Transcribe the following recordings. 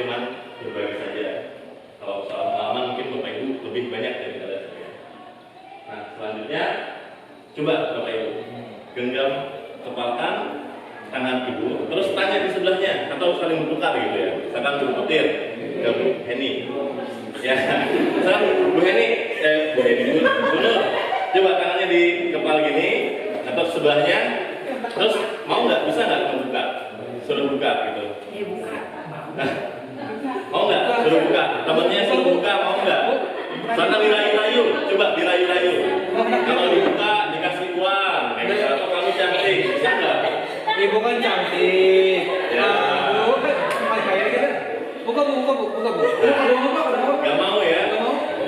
Firman berbagi saja. Kalau soal pengalaman mungkin Bapak Ibu lebih banyak daripada saya. Nah, selanjutnya coba Bapak Ibu genggam kepalkan tangan Ibu, terus tanya di sebelahnya atau saling bertukar gitu ya. Misalkan Bu Petir ke Bu Heni. Ya, misalkan Bu Heni, Bu Nur, coba tangannya di kepala gini atau sebelahnya, terus mau nggak, bisa nggak membuka? Suruh buka gitu. Mau nggak? Suruh buka. Temennya suruh buka, mau nggak? Sana dirayu-rayu, coba dirayu-rayu. Kalau dibuka dikasih uang, kayak gitu. Atau kamu cantik, bisa nggak? Ibu kan cantik. Ya. Bu, kayak gitu. Buka bu. Gak mau ya?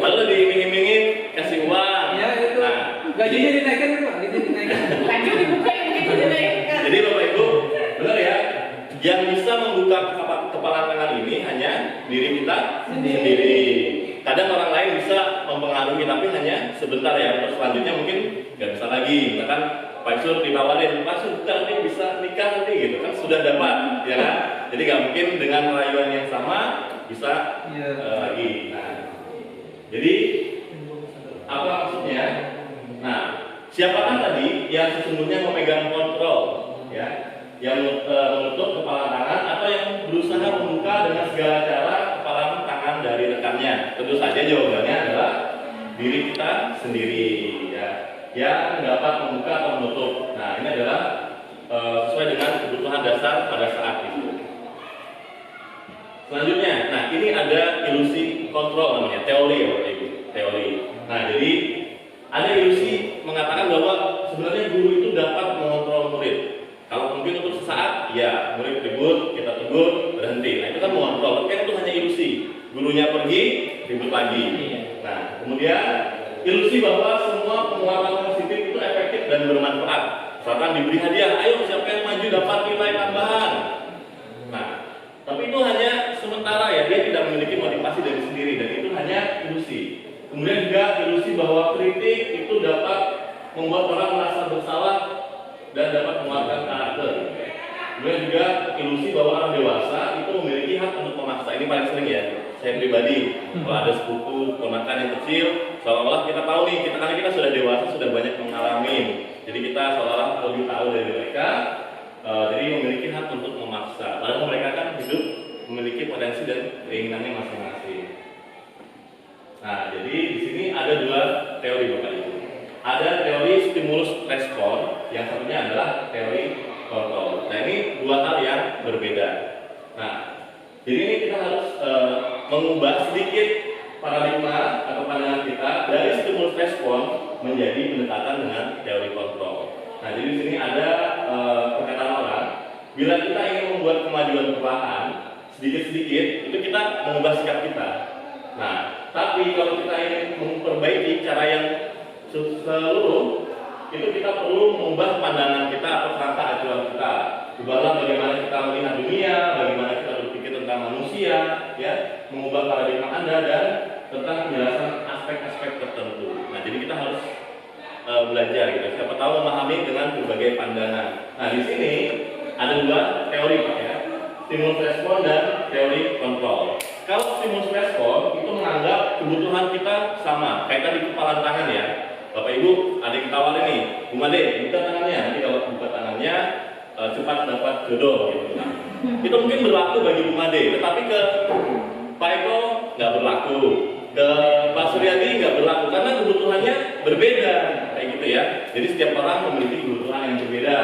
Lalu diiming-imingin kasih uang. Ya itu. Nah, gajinya dinaikkan Pak, gajinya dinaikkan. Lagi dibuka yang gitu dinaikkan. jadi Bapak Ibu, benar ya? Yang bisa membuka kepala tangan ini hanya diri kita sendiri. Kadang orang lain bisa mempengaruhi, tapi hanya sebentar ya. Terus selanjutnya mungkin nggak bisa lagi. Bahkan Pak Sur ditawarin, Pak Sur bukan nih bisa nikah nanti gitu kan, sudah dapat, ya kan? Jadi nggak mungkin dengan rayuan yang sama bisa lagi. Nah, jadi apa maksudnya? Nah, siapakah tadi yang sesungguhnya memegang kontrol, ya? Yang menutup kepala tangan atau yang berusaha membuka dengan segala cara kepala tangan dari rekannya? Tentu saja jawabannya adalah diri kita sendiri, ya, yang dapat membuka atau menutup. Nah, ini adalah sesuai dengan kebutuhan dasar pada saat itu. Selanjutnya, nah ini ada ilusi kontrol namanya, teori ya Bapak Ibu, teori. Nah, jadi ada ilusi mengatakan bahwa sebenarnya guru itu dapat mengontrol murid. Kalau mungkin untuk sesaat, ya murid ribut, kita tegur, berhenti. Nah itu kan mengontrol, tapi kan itu hanya ilusi. Gurunya pergi, ribut lagi. Nah kemudian ilusi bahwa semua penguatan positif itu efektif dan bermanfaat. Misalkan diberi hadiah, ayo siapa yang maju dapat nilai tambahan. Nah tapi itu hanya sementara ya, dia tidak memiliki motivasi dari sendiri dan itu hanya ilusi. Kemudian juga ilusi bahwa kritik itu dapat membuat orang merasa bersalah dan dapat menguatkan karakter. Kemudian juga ilusi bahwa orang dewasa itu memiliki hak untuk memaksa. Ini paling sering ya, saya pribadi. Kalau ada sepupu, ponakan yang kecil, seolah-olah kita tahu nih, karena kita sudah dewasa, sudah banyak mengalami. Jadi kita seolah-olah lebih tahu dari mereka, jadi memiliki hak untuk memaksa. Padahal mereka kan hidup memiliki potensi dan keinginannya masing-masing. Nah, jadi di sini ada dua teori Bapak Ibu. Ada teori stimulus respon, yang satunya adalah teori kontrol. Nah ini dua hal yang berbeda. Nah, jadi ini kita harus mengubah sedikit paradigma atau pandangan kita dari stimulus respon menjadi pendekatan dengan teori kontrol. Nah, jadi di sini ada perkataan orang, bila kita ingin membuat kemajuan perlahan sedikit-sedikit, itu kita mengubah sikap kita. Nah, tapi kalau kita ingin memperbaiki cara yang seluruh, itu kita perlu mengubah pandangan kita atau kerangka acuan kita. Ubahlah bagaimana kita melihat dunia, bagaimana kita berpikir tentang manusia, ya, mengubah paradigma Anda dan tentang penjelasan aspek-aspek tertentu. Nah, jadi kita harus belajar gitu. Siapa tahu memahami dengan berbagai pandangan. Nah, di sini ada dua teori Pak ya, stimulus respon dan teori kontrol. Kalau stimulus respon itu menganggap kebutuhan kita sama, kayak tadi kepalan tangan ya. Bapak Ibu, ada yang tawarin nih, Bu Made, buka tangannya. Nanti kalau buka tangannya, cepat dapat jodoh gitu. Nah, itu mungkin berlaku bagi Bu Made, tetapi ke Pak Eko nggak berlaku, ke Pak Suryadi nggak berlaku karena kebutuhannya berbeda, kayak gitu ya. Jadi setiap orang memiliki kebutuhan yang berbeda,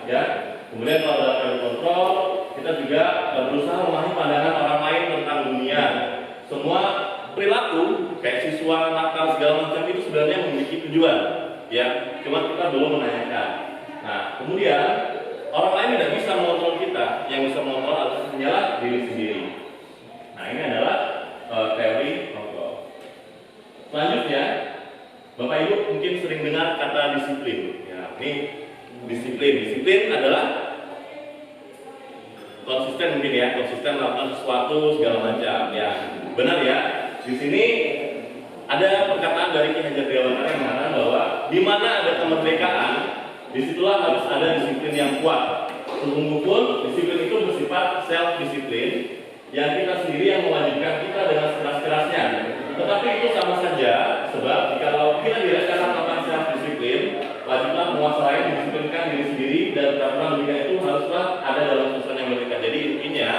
ya. Kemudian kalau dalam kontrol, kita juga berusaha memahami pandangan orang lain tentang dunia. Semua perilaku kayak siswa nakal segala macam itu sebenarnya memiliki tujuan, ya. Cuma kita belum menanyakan. Nah, kemudian orang lain tidak bisa mengontrol kita, yang bisa mengontrol adalah hanyalah diri sendiri. Nah, ini adalah teori kontrol. Selanjutnya, Bapak Ibu mungkin sering dengar kata disiplin. Ya, ini disiplin adalah konsisten mungkin ya, konsisten melakukan sesuatu segala macam. Ya, benar ya. Di sini ada perkataan dari Ki Hajar Dewantara yang mengatakan bahwa di mana ada kemerdekaan, disitulah harus ada disiplin yang kuat. Sesungguhnya pun disiplin itu bersifat self disiplin yang kita sendiri sendiri yang mewajibkan kita dengan sekeras-kerasnya. Tetapi itu sama saja, sebab kalau kita dirasakan melakukan self disiplin, wajiblah menguasai mendisiplinkan diri sendiri dan peraturan dirinya itu haruslah ada dalam susunan yang mereka. Jadi intinya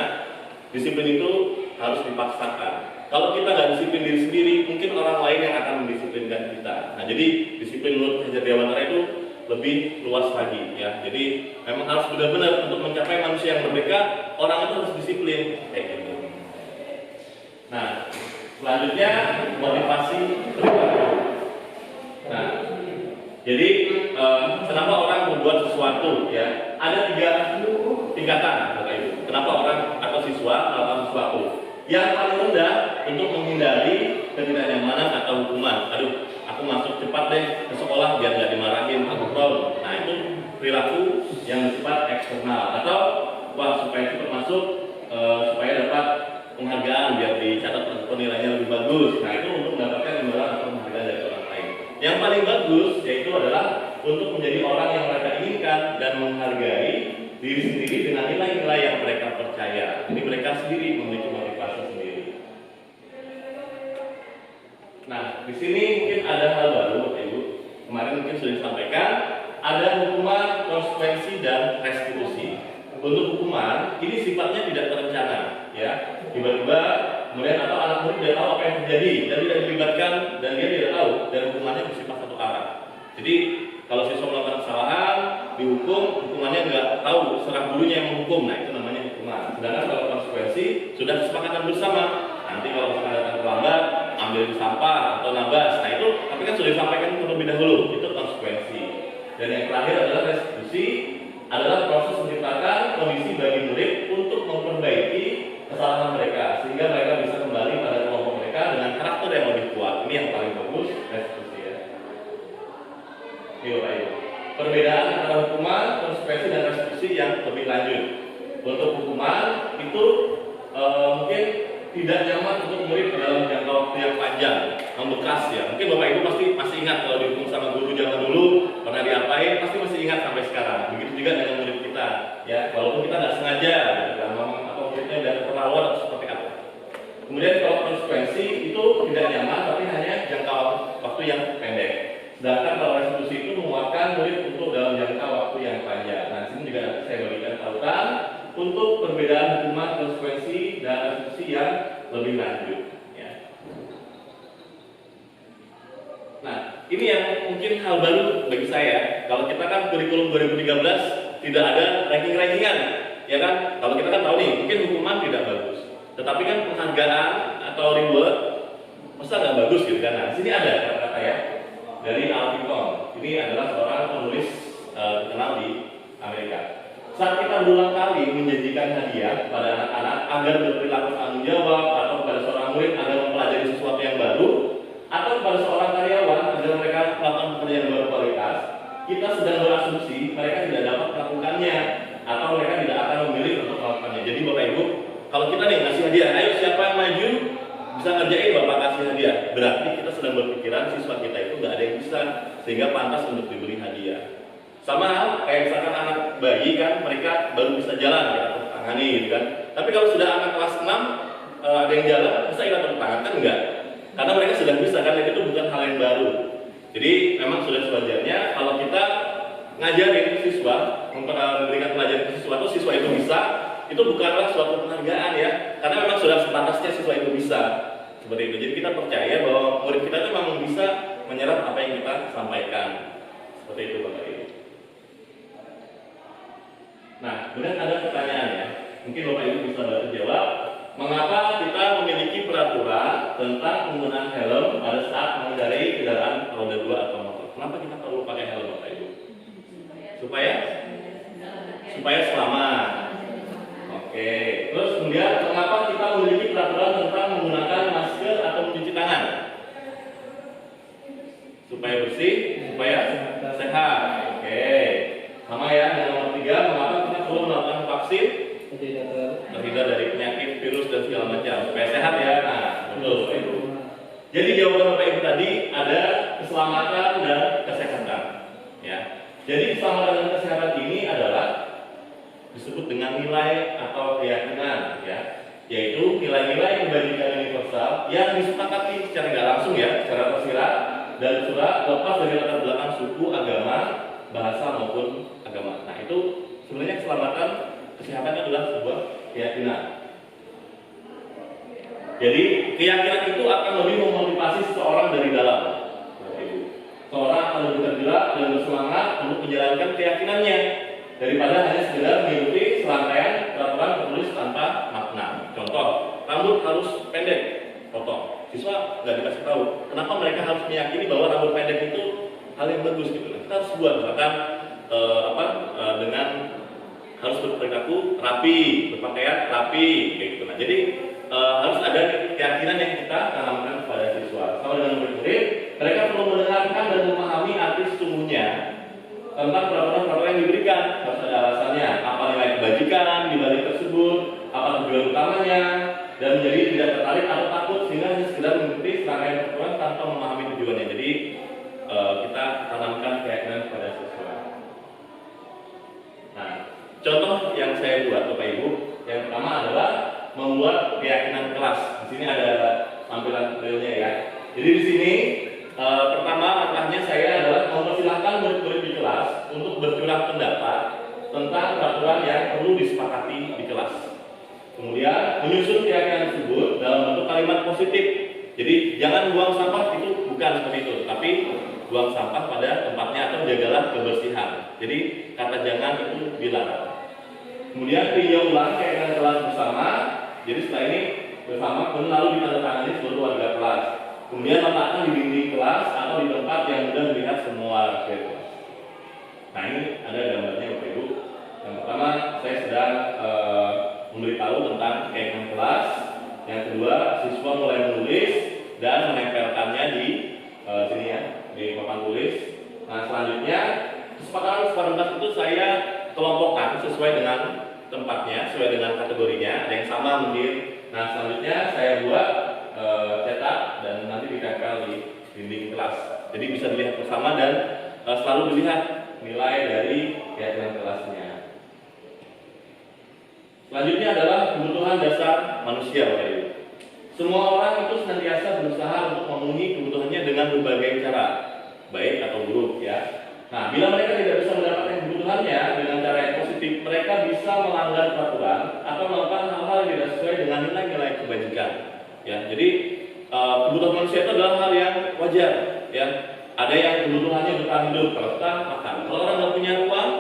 disiplin itu harus dipaksakan. Kalau kita nggak disiplin diri sendiri, mungkin orang lain yang akan mendisiplinkan kita. Nah, jadi disiplin menurut Hajar Dewantara itu lebih luas lagi ya. Jadi memang harus benar-benar untuk mencapai manusia yang merdeka, orang itu harus disiplin kayak gitu. Nah, selanjutnya motivasi perilaku. Nah, jadi kenapa orang membuat sesuatu ya? Ada 3 tingkatan Bapak Ibu. Kenapa orang atau siswa melakukan sesuatu? Yang paling rendah untuk menghindari ketidaknyamanan atau hukuman. Aduh, aku masuk cepat deh ke sekolah biar nggak dimarahin aku pro. Nah, itu perilaku yang bersifat eksternal. Atau wah, supaya cepat masuk supaya dapat penghargaan biar dicatat penilaiannya lebih bagus. Nah, itu untuk mendapatkan imbalan atau penghargaan dari orang lain. Yang paling bagus yaitu adalah untuk menjadi orang yang mereka inginkan dan menghargai diri sendiri dengan nilai-nilai yang mereka percaya. Jadi mereka sendiri memiliki motivasi sendiri. Nah, di sini mungkin ada hal baru Bapak Ibu. Kemarin mungkin sudah disampaikan, ada hukuman, konsekuensi dan restitusi. Untuk hukuman, ini sifatnya tidak terencana, ya. Tiba-tiba kemudian atau anak murid tidak tahu apa yang terjadi dan tidak dilibatkan dan dia tidak tahu dan hukumannya bersifat satu arah. Jadi kalau siswa melakukan kesalahan dihukum, hukumannya nggak tahu serah gurunya yang menghukum, nah itu namanya hukuman. Sedangkan kalau konsekuensi sudah kesepakatan bersama. Nanti kalau misalkan datang terlambat, ambil sampah atau nabas, nah itu tapi kan sudah disampaikan terlebih dahulu, itu konsekuensi. Dan yang terakhir adalah restitusi, adalah proses menciptakan kondisi bagi murid untuk memperbaiki kesalahan mereka sehingga mereka bisa kembali pada kelompok mereka dengan karakter yang lebih kuat. Ini yang paling bagus, restitusi ya. Ayo. Perbedaan antara hukuman, konsekuensi dan restitusi yang lebih lanjut. Untuk hukuman itu mungkin tidak nyaman untuk murid dalam jangka waktu yang panjang, membekas ya. Mungkin Bapak Ibu pasti masih ingat kalau dihukum sama guru zaman dulu pernah diapain, pasti masih ingat sampai sekarang. Begitu juga dengan murid kita, ya. Walaupun kita nggak sengaja, gitu kan, atau muridnya udah keterlaluan atau seperti apa. Kemudian kalau konsekuensi itu tidak nyaman, tapi hanya jangka waktu yang pendek. Sedangkan kalau restitusi itu menguatkan murid untuk dalam jangka waktu yang panjang. Nah, sini juga nanti saya bagikan tautan untuk perbedaan hukuman, konsekuensi dan restitusi yang lebih lanjut. Ya. Nah, ini yang mungkin hal baru bagi saya. Kalau kita kan kurikulum 2013 tidak ada ranking-rankingan, ya kan? Kalau kita kan tahu nih, mungkin hukuman tidak bagus, tetapi kan penghargaan atau reward masa nggak bagus gitu kan? Nah, di sini ada kata-kata ya dari Alvin Kong. Ini adalah seorang penulis terkenal di Amerika. Saat kita berulang kali menjanjikan hadiah kepada anak-anak agar berperilaku tanggung jawab, atau kepada seorang murid agar mempelajari sesuatu yang baru, atau kepada seorang karyawan agar mereka melakukan pekerjaan berkualitas, kita sedang berasumsi mereka tidak dapat melakukannya atau mereka tidak akan memilih untuk melakukannya. Jadi Bapak Ibu, kalau kita nih ngasih hadiah, ayo siapa yang maju bisa ngerjain Bapak kasih hadiah, berarti kita sedang berpikiran siswa kita itu nggak ada yang bisa sehingga pantas untuk diberi hadiah. Sama kayak misalkan anak bayi kan, mereka baru bisa jalan ya, tepuk tangani gitu kan. Tapi kalau sudah anak kelas 6 ada yang jalan, bisa kita tepuk tangan kan enggak? Karena mereka sudah bisa kan, itu bukan hal yang baru. Jadi memang sudah sewajarnya kalau kita ngajarin siswa, memberikan pelajaran ke siswa, atau siswa itu bisa, itu bukanlah suatu penghargaan ya, karena memang sudah sepantasnya siswa itu bisa seperti itu. Jadi kita percaya bahwa murid kita itu memang bisa menyerap apa yang kita sampaikan seperti itu Bapak Ibu. Nah, kemudian ada pertanyaan ya, mungkin Bapak Ibu bisa bantu jawab. Mengapa kita memiliki peraturan tentang penggunaan helm pada saat mengendarai kendaraan roda 2 atau motor? Kenapa kita perlu pakai helm Bapak Ibu? Supaya selamat. Oke. Terus kemudian mengapa kita memiliki peraturan tentang menggunakan masker atau mencuci tangan? Supaya bersih, supaya sehat. Oke. Sama ya, yang nomor 3, mengapa kita perlu melakukan vaksin? Terhindar dari penyakit, virus dan segala macam, supaya sehat ya. Nah, betul Bapak Ibu. Jadi jawaban Bapak Ibu tadi ada keselamatan dan kesehatan. Ya. Jadi keselamatan dan kesehatan ini adalah disebut dengan nilai atau keyakinan nilai kebajikan universal yang disepakati secara nggak langsung ya, secara tersirat dan surat lepas dari latar belakang suku, agama, bahasa maupun agama. Nah itu sebenarnya keselamatan kesehatan adalah sebuah keyakinan. Jadi keyakinan itu akan lebih memotivasi seseorang dari dalam. Seorang akan lebih tergerak dan bersemangat untuk menjalankan keyakinannya daripada hanya sekedar mengikuti serangkaian peraturan tertulis tanpa makna. Contoh, rambut harus pendek, potong. Siswa nggak dikasih tahu kenapa mereka harus meyakini bahwa rambut pendek itu hal yang bagus gitu. Kita harus buat misalkan dengan harus berperilaku rapi, berpakaian rapi, kayak gitu. Nah, jadi harus ada keyakinan yang kita tanamkan kepada siswa. Sama dengan murid-murid, mereka perlu mendengarkan dan memahami arti sesungguhnya tentang peraturan-peraturan yang diberikan. Harus ada alasannya, apa nilai kebajikan di balik tersebut, apa tujuan utamanya, dan menjadi tidak tertarik atau takut sehingga hanya sekedar mengikuti serangkaian peraturan tanpa memahami tujuannya. Jadi kita tanamkan keyakinan kepada siswa. Nah, contoh yang saya buat Bapak Ibu, yang pertama adalah membuat keyakinan kelas. Di sini ada tampilan realnya ya. Jadi di sini pertama langkahnya saya adalah mempersilahkan murid-murid di kelas untuk bercurah pendapat tentang peraturan yang perlu disepakati di kelas. Kemudian menyusun keyakinan tersebut dalam bentuk kalimat positif. Jadi jangan buang sampah, itu bukan seperti itu, tapi buang sampah pada tempatnya atau jagalah kebersihan. Jadi kata jangan itu dilarang. Kemudian tinjau ulang keyakinan kelas bersama. Jadi setelah ini bersama pun lalu ditandatangani seluruh warga kelas. Kemudian letakkan di dinding kelas atau di tempat yang mudah dilihat semua warga kelas. Nah ini ada gambarnya Bapak Ibu. Yang pertama saya sedang memberitahu tentang keyakinan kelas. Yang kedua siswa mulai menulis dan menempelkannya di sini ya, di papan tulis. Nah selanjutnya kesepakatan kelas itu saya kelompokkan sesuai dengan tempatnya, sesuai dengan kategorinya. Ada yang sama mungkin. Nah selanjutnya saya buat cetak dan nanti ditempel di dinding kelas. Jadi bisa dilihat bersama dan selalu dilihat nilai dari keyakinan kelasnya. Selanjutnya adalah kebutuhan dasar manusia Bapak Ibu. Semua orang itu senantiasa berusaha untuk memenuhi kebutuhannya dengan berbagai cara, baik atau buruk ya. Nah, bila mereka tidak bisa mendapatkan kebutuhannya dengan cara yang positif, mereka bisa melanggar peraturan atau melakukan hal-hal yang tidak sesuai dengan nilai-nilai kebajikan. Ya, jadi kebutuhan manusia itu adalah hal yang wajar. Ya, ada yang kebutuhannya bertahan hidup, kalau kita makan. Kalau orang nggak punya uang,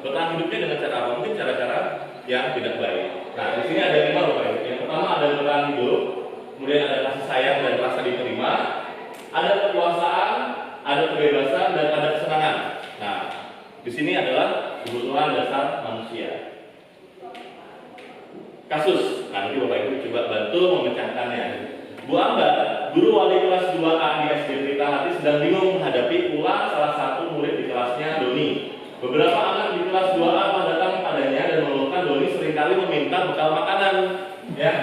bertahan hidupnya dengan cara apa? Mungkin cara-cara yang tidak baik. Nah, di sini ada 5 Bapak Ibu. Yang pertama ada bertahan hidup, kemudian ada kasih sayang dan rasa diterima, ada kekuasaan, ada kebebasan dan ada kesenangan. Nah, di sini adalah kebutuhan dasar manusia. Kasus, nanti Bapak Ibu coba bantu memecahkannya. Bu Ambar, guru wali kelas 2A di SD Pelita Hati sedang bingung menghadapi ulah salah satu murid di kelasnya, Doni. Beberapa anak di kelas 2A datang padanya dan mengeluhkan Doni seringkali meminta bekal makanan. Ya,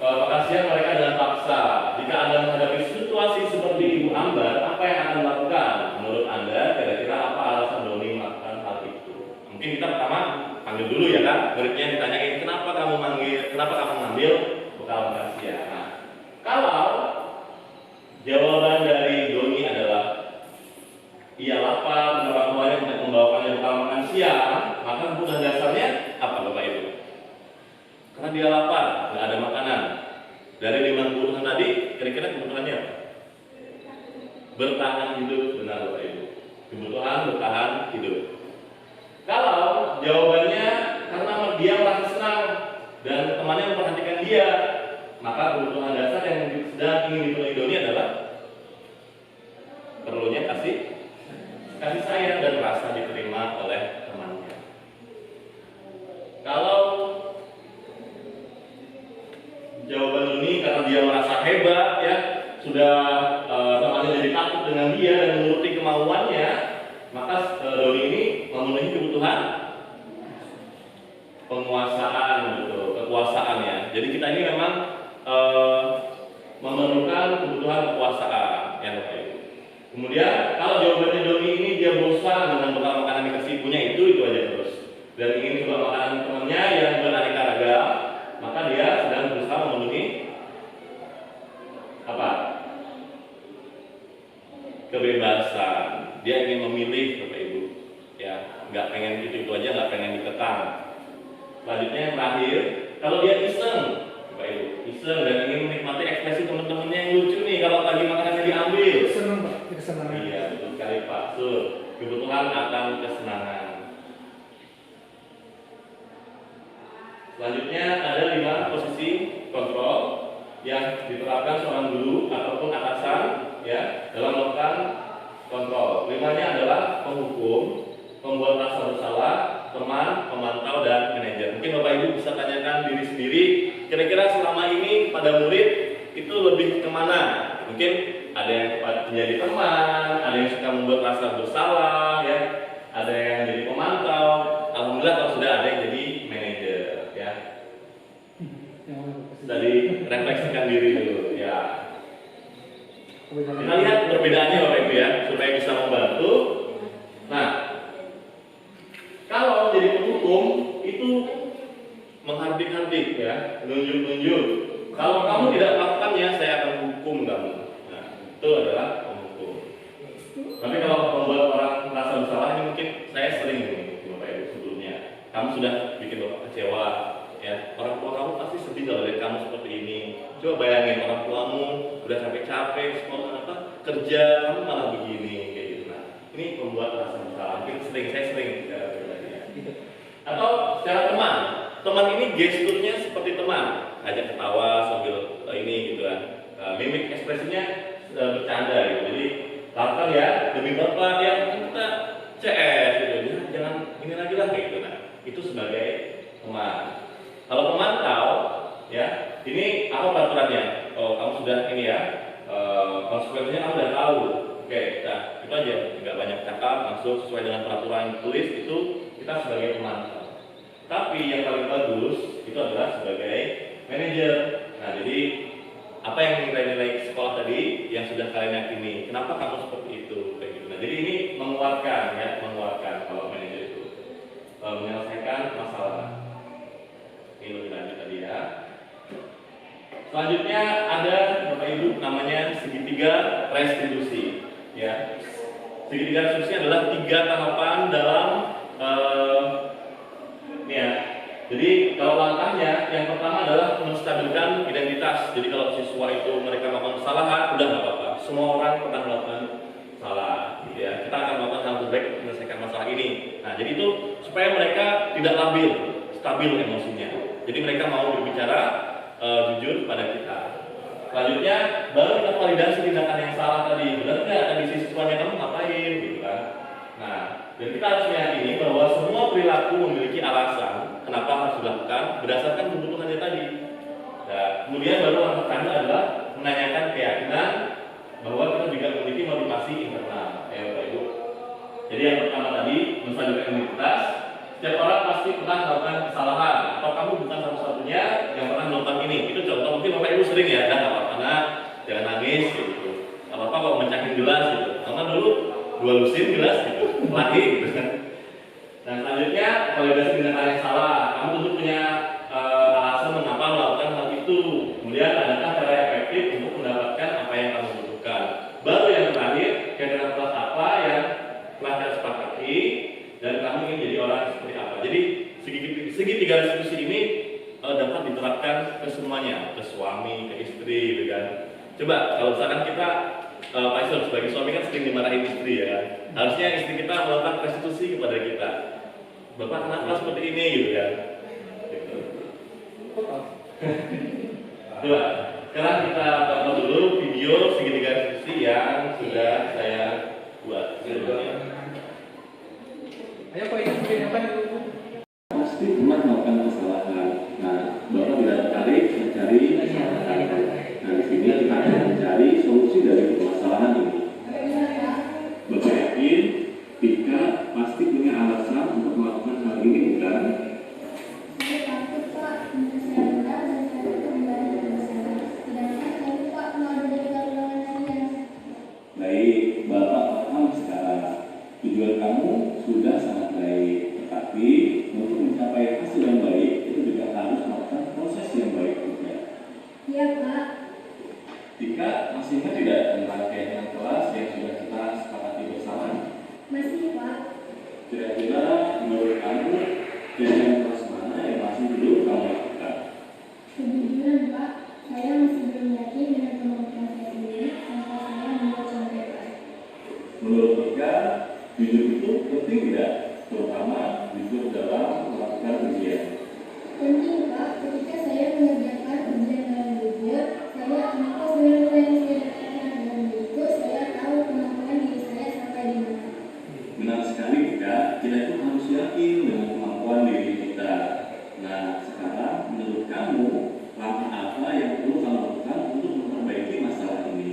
kasihan mereka dengan paksa. Jika Anda menghadapi situasi seperti Ibu Ambar, apa yang akan dilakukan? Menurut Anda, kira-kira apa alasan Doni melakukan hal itu? Mungkin kita pertama panggil dulu ya kan, muridnya ditanyain kenapa kamu ngambil bekal makan siang. Nah, kalau jawaban dari Doni adalah ia lapar dan orang tuanya tidak membawakannya bekal makan siang, maka kebutuhan dasarnya apa Bapak Ibu? Karena dia lapar, nggak ada makanan. Dari 5 kebutuhan tadi, kira-kira kebutuhannya apa? Bertahan hidup, benar Bapak Ibu. Kebutuhan bertahan hidup. Kalau jawabannya karena dia merasa senang dan temannya memperhatikan dia, maka kebutuhan dasar yang sedang ingin dipenuhi Doni adalah perlunya kasih sayang dan rasa diterima oleh temannya. Kalau jawaban Doni karena dia merasa hebat ya, sudah temannya jadi takut dengan dia dan menuruti kemauannya, maka Doni ini memenuhi kebutuhan penguasaan, gitu, kekuasaannya. Jadi kita ini memang memerlukan kebutuhan kekuasaan yang baik. Kemudian kalau jawabannya Doni ini dia bosan dengan bekal makanan dikasih ibunya itu aja terus, dan ingin juga makanan temannya yang beraneka ragam, maka dia sedang berusaha memenuhi kebebasan. Dia ingin memilih, Bapak Ibu. Ya, nggak pengen itu aja, nggak pengen dikekang. Selanjutnya yang terakhir, kalau dia iseng, Bapak Ibu, iseng dan ingin menikmati ekspresi teman-temannya yang lucu nih, kalau lagi makanannya diambil. Seneng Pak, kesenangan. Iya, betul sekali Pak. Kebetulan akan kesenangan. Selanjutnya ada 5 posisi kontrol yang diterapkan seorang guru ataupun atasan ya dalam melakukan kontrol. 5-nya adalah penghukum, pembuat rasa bersalah, teman, pemantau, dan manajer. Mungkin Bapak Ibu bisa tanyakan diri sendiri, kira-kira selama ini pada murid itu lebih kemana? Mungkin ada yang menjadi teman, ada yang suka membuat rasa bersalah, ya, ada yang jadi pemantau. Alhamdulillah kalau sudah ada yang jadi manajer, ya. Dari refleksikan diri dulu, ya. Kita lihat perbedaannya Bapak Ibu ya, supaya bisa membantu. Nah, kalau jadi penghukum itu menghardik-hardik ya, menunjuk-nunjuk. Kalau kamu tidak melakukannya, saya akan hukum kamu. Nah, itu adalah penghukum. Tapi kalau membuat orang merasa bersalah, ini mungkin saya sering nih, Bapak Ibu sebelumnya. Kamu sudah bikin Bapak kecewa, ya. Orang tua kamu pasti sedih kalau lihat kamu seperti ini. Coba bayangin orang tuamu udah capek-capek sekolah kerja, kamu malah begini kayak gitu. Nah, ini membuat rasa bersalah. Mungkin saya sering secara pribadi ya. Atau secara teman ini gesturnya seperti teman, ajak ketawa sambil ini gitu kan. Mimik ekspresinya bercanda gitu. Jadi lakukan ya demi bapak ya kita CS gitu. Jangan ini lagi lah kayak gitu. Nah, itu sebagai teman. Kalau pemantau ya, ini apa peraturannya? Oh, kamu sudah ini ya. Konsekuensinya kamu udah tahu. Oke, nah itu aja, nggak banyak cakap, langsung sesuai dengan peraturan yang tulis itu kita sebagai pemantau. Tapi yang paling bagus itu adalah sebagai manajer. Nah, jadi apa yang nilai-nilai sekolah tadi yang sudah kalian yakini, kenapa kamu seperti itu kayak gitu. Nah, jadi ini menguatkan ya, menguatkan kalau manajer itu menyelesaikan masalah. Ini lebih lanjut tadi ya. Selanjutnya ada Bapak Ibu namanya segitiga restitusi ya. Segitiga restitusi adalah 3 tahapan dalam ini ya. Jadi kalau langkahnya yang pertama adalah menstabilkan identitas. Jadi kalau siswa itu mereka melakukan kesalahan, udah nggak apa-apa. Semua orang pernah melakukan salah gitu ya. Kita akan melakukan hal terbaik untuk menyelesaikan masalah ini. Nah, jadi itu supaya mereka tidak labil, stabil emosinya. Jadi mereka mau berbicara jujur pada kita. Selanjutnya baru kita validasi tindakan yang salah tadi. Benar nggak tadi siswanya kamu ngapain gitu kan? Nah, dan kita harus meyakini bahwa semua perilaku memiliki alasan kenapa harus dilakukan berdasarkan kebutuhannya tadi. Nah, kemudian baru langkah terakhir adalah menanyakan keyakinan bahwa kita juga memiliki motivasi internal. Ya Bapak Ibu. Jadi yang pertama tadi menstabilkan identitas. Setiap orang pasti pernah melakukan kesalahan, atau kamu bukan satu-satunya yang pernah melakukan ini. Itu contoh, mungkin Bapak Ibu sering ya, nggak apa-apa, nah, jangan nangis gitu. Nggak apa-apa kalau mecahin gelas gitu. Karena dulu 2 lusin gelas gitu, lagi gitu kan. Dan selanjutnya validasi tindakan yang salah. Kamu tentu punya alasan mengapa melakukan hal itu. Kemudian adakah cara yang efektif untuk mendapatkan apa yang kamu butuhkan. Baru yang terakhir, kira-kira kelas apa yang telah kita sepakati dan kamu ingin jadi orang seperti apa. Jadi segitiga restitusi ini dapat diterapkan ke semuanya, ke suami, ke istri, gitu kan. Coba kalau misalkan kita Pak Islam sebagai suami kan sering dimarahin istri ya. Harusnya istri kita melakukan restitusi kepada kita. Bapak kenapa seperti ini gitu ya. Gitu. Coba sekarang kita tonton dulu video segitiga restitusi yang sudah saya buat. Ayo Pak, ini apa dulu? Pasti pernah melakukan kesalahan. Nah, Bapak tidak tertarik mencari kesalahan. Nah, di sini kita akan mencari solusi dari permasalahan ini. Bapak yakin Tika pasti punya alasan untuk melakukan hal ini, bukan? Baik, Bapak paham sekarang. Tujuan kamu sudah sangat baik, tetapi untuk mencapai hasil yang baik itu juga harus melakukan proses yang baik juga. Iya Pak. Tika masih ingat tidak tentang kegiatan kelas yang sudah kita sepakati bersama? Masih, Pak. Kira-kira menurut kamu kegiatan kelas mana yang masih belum kamu lakukan? Kejujuran, Pak. Saya masih belum yakin dengan kemampuan saya sendiri sampai saya membuat contekan. Menurut Tika, jujur itu penting tidak? Terutama jujur dalam melakukan ujian. Penting, Pak. Ketika saya mengerjakan ujian dengan jujur, saya maka seluruh yang saya dapatkan dengan jujur, saya tahu kemampuan diri saya sampai di mana. Benar sekali Tika, kita itu harus yakin dengan kemampuan diri kita. Nah, sekarang menurut kamu, langkah apa yang perlu kamu lakukan untuk memperbaiki masalah ini?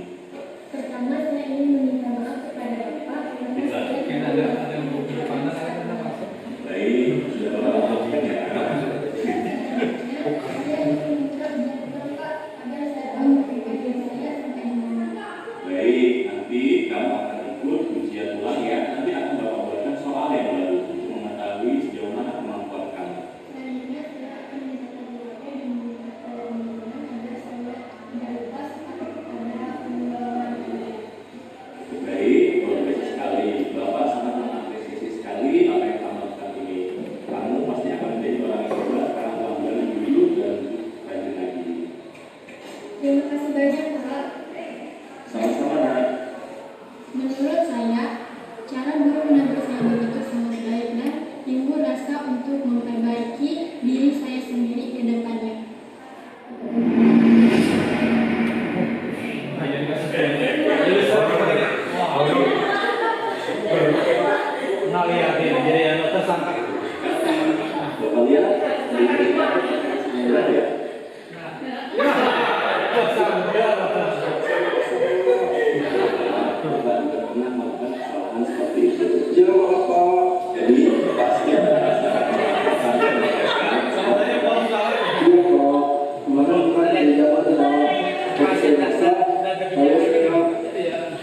Pertama, saya ingin meminta maaf kepada Bapak karena saya Mungkin ada mobil panas saya pernah masuk. Baik, sudah Bapak lakukan ya. Saya ingin meminta kepada Bapak agar saya tahu kemampuan diri saya sampai di mana. Baik, nanti kamu akan ikut ujian ulang ya. Nanti akan Bapak buatkan soal yang baru untuk mengetahui sejauh mana kemampuan kamu. Selanjutnya, saya akan mencatat beberapa dan meminta perlindungan agar saya tidak lupa pada pengalaman ini. Baik, luar biasa sekali. Bapak sangat mengapresiasi sekali apa yang kamu lakukan ini. Kamu pasti akan menjadi orang yang hebat karena pelajaran jujur dan rajin lagi. Terima kasih banyak, Pak. Sama-sama nak. Menurut saya, cara guru menegur saya begitu sangat baik dan timbul rasa untuk memperbaiki diri saya sendiri ke depannya. Nah, jadi nggak sesuai. Jadi wow. Nah, lihat ini jadi yang tersangka. Bapak lihat, benar ya? Bapak tidak pernah melakukan kesalahan seperti itu. Ya Bapak, Jadi pasti ada rasa kesalahan. iya Pak. Kemarin kan di Jakarta Pak, saya rasa saya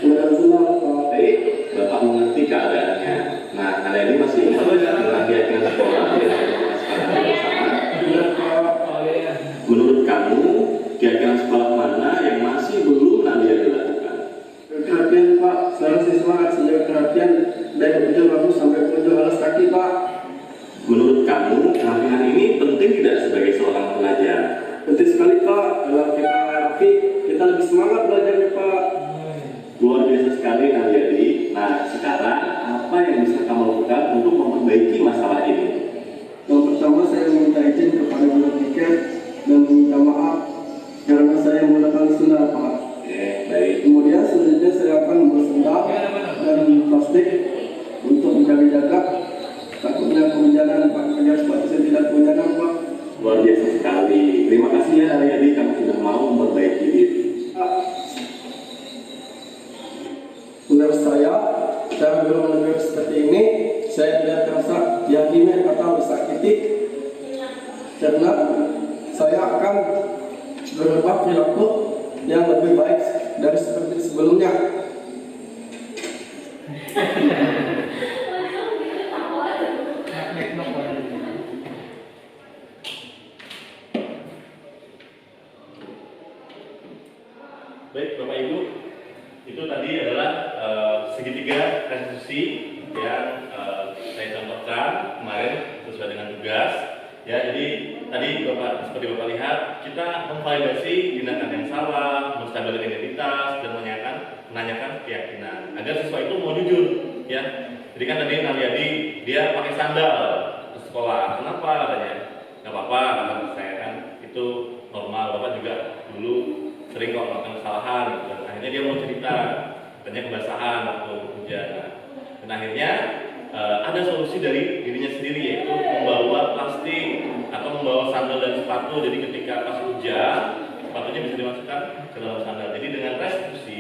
sudah senang Pak. Baik, Bapak mengerti keadaannya. Nah, kalian ini masih ingat mengajarkan sekolah dengan sekolah bersama. Iya Pak. Menurut kamu, kegiatan sekolah mana yang masih belum Nadia dilakukan? Perhatian Pak, saya masih semangat sejak perhatian dari ujung rambut sampai ujung alas kaki Pak. Menurut kamu, latihan ini penting tidak sebagai seorang pelajar? Penting sekali Pak, kalau kita rapi, kita lebih semangat belajarnya Pak. Luar biasa sekali Nadia. Nah, sekarang apa yang bisa kamu lakukan untuk memperbaiki masalah ini? Yang pertama saya meminta izin kepada guru tiket dan meminta maaf karena saya menggunakan sendal Pak. Oke, baik. Kemudian selanjutnya saya akan membuat sendal dan plastik untuk menjaga-jaga takutnya kehujanan Pak, agar sepatu saya tidak kehujanan Pak. Luar biasa sekali. Terima kasih ya Nadia, kamu sudah mau memperbaiki diri. Menurut saya belum menegur seperti ini, saya tidak terasa dihakimi atau disakiti karena saya akan berubah perilaku yang lebih baik dari seperti sebelumnya. Baik, Bapak Ibu, itu tadi adalah segitiga restitusi yang saya contohkan kemarin sesuai dengan tugas. Ya, jadi tadi Bapak seperti Bapak lihat, kita memvalidasi tindakan yang salah, menstabilkan identitas, dan menanyakan keyakinan agar siswa itu mau jujur. Ya, jadi kan tadi Nalyadi dia pakai sandal ke sekolah. Kenapa katanya? Gak apa-apa, kata saya kan itu normal. Bapak juga dulu sering kok melakukan kesalahan gitu. Dan akhirnya dia mau cerita, katanya kebasahan waktu hujan. Dan akhirnya ada solusi dari dirinya sendiri, yaitu membawa plastik atau membawa sandal dan sepatu. Jadi ketika pas hujan, sepatunya bisa dimasukkan ke dalam sandal. Jadi dengan restitusi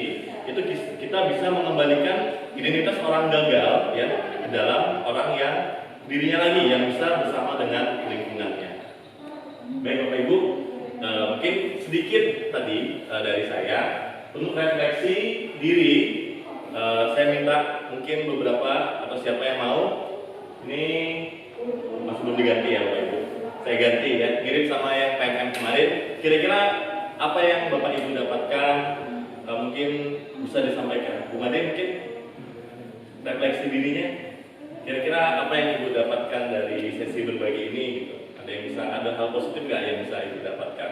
itu kita bisa mengembalikan identitas orang gagal ya ke dalam orang yang dirinya lagi yang bisa bersama dengan lingkungannya. Baik Bapak Ibu, mungkin sedikit tadi dari saya untuk refleksi diri. Saya minta mungkin beberapa atau siapa yang mau, ini masih belum diganti ya Bapak Ibu, saya ganti ya, mirip sama yang PMM kemarin. Kira-kira apa yang Bapak Ibu dapatkan bisa disampaikan. Bu Made mungkin refleksi dirinya, kira-kira apa yang Ibu dapatkan dari sesi berbagi ini gitu? Ada hal positif nggak yang bisa Ibu dapatkan?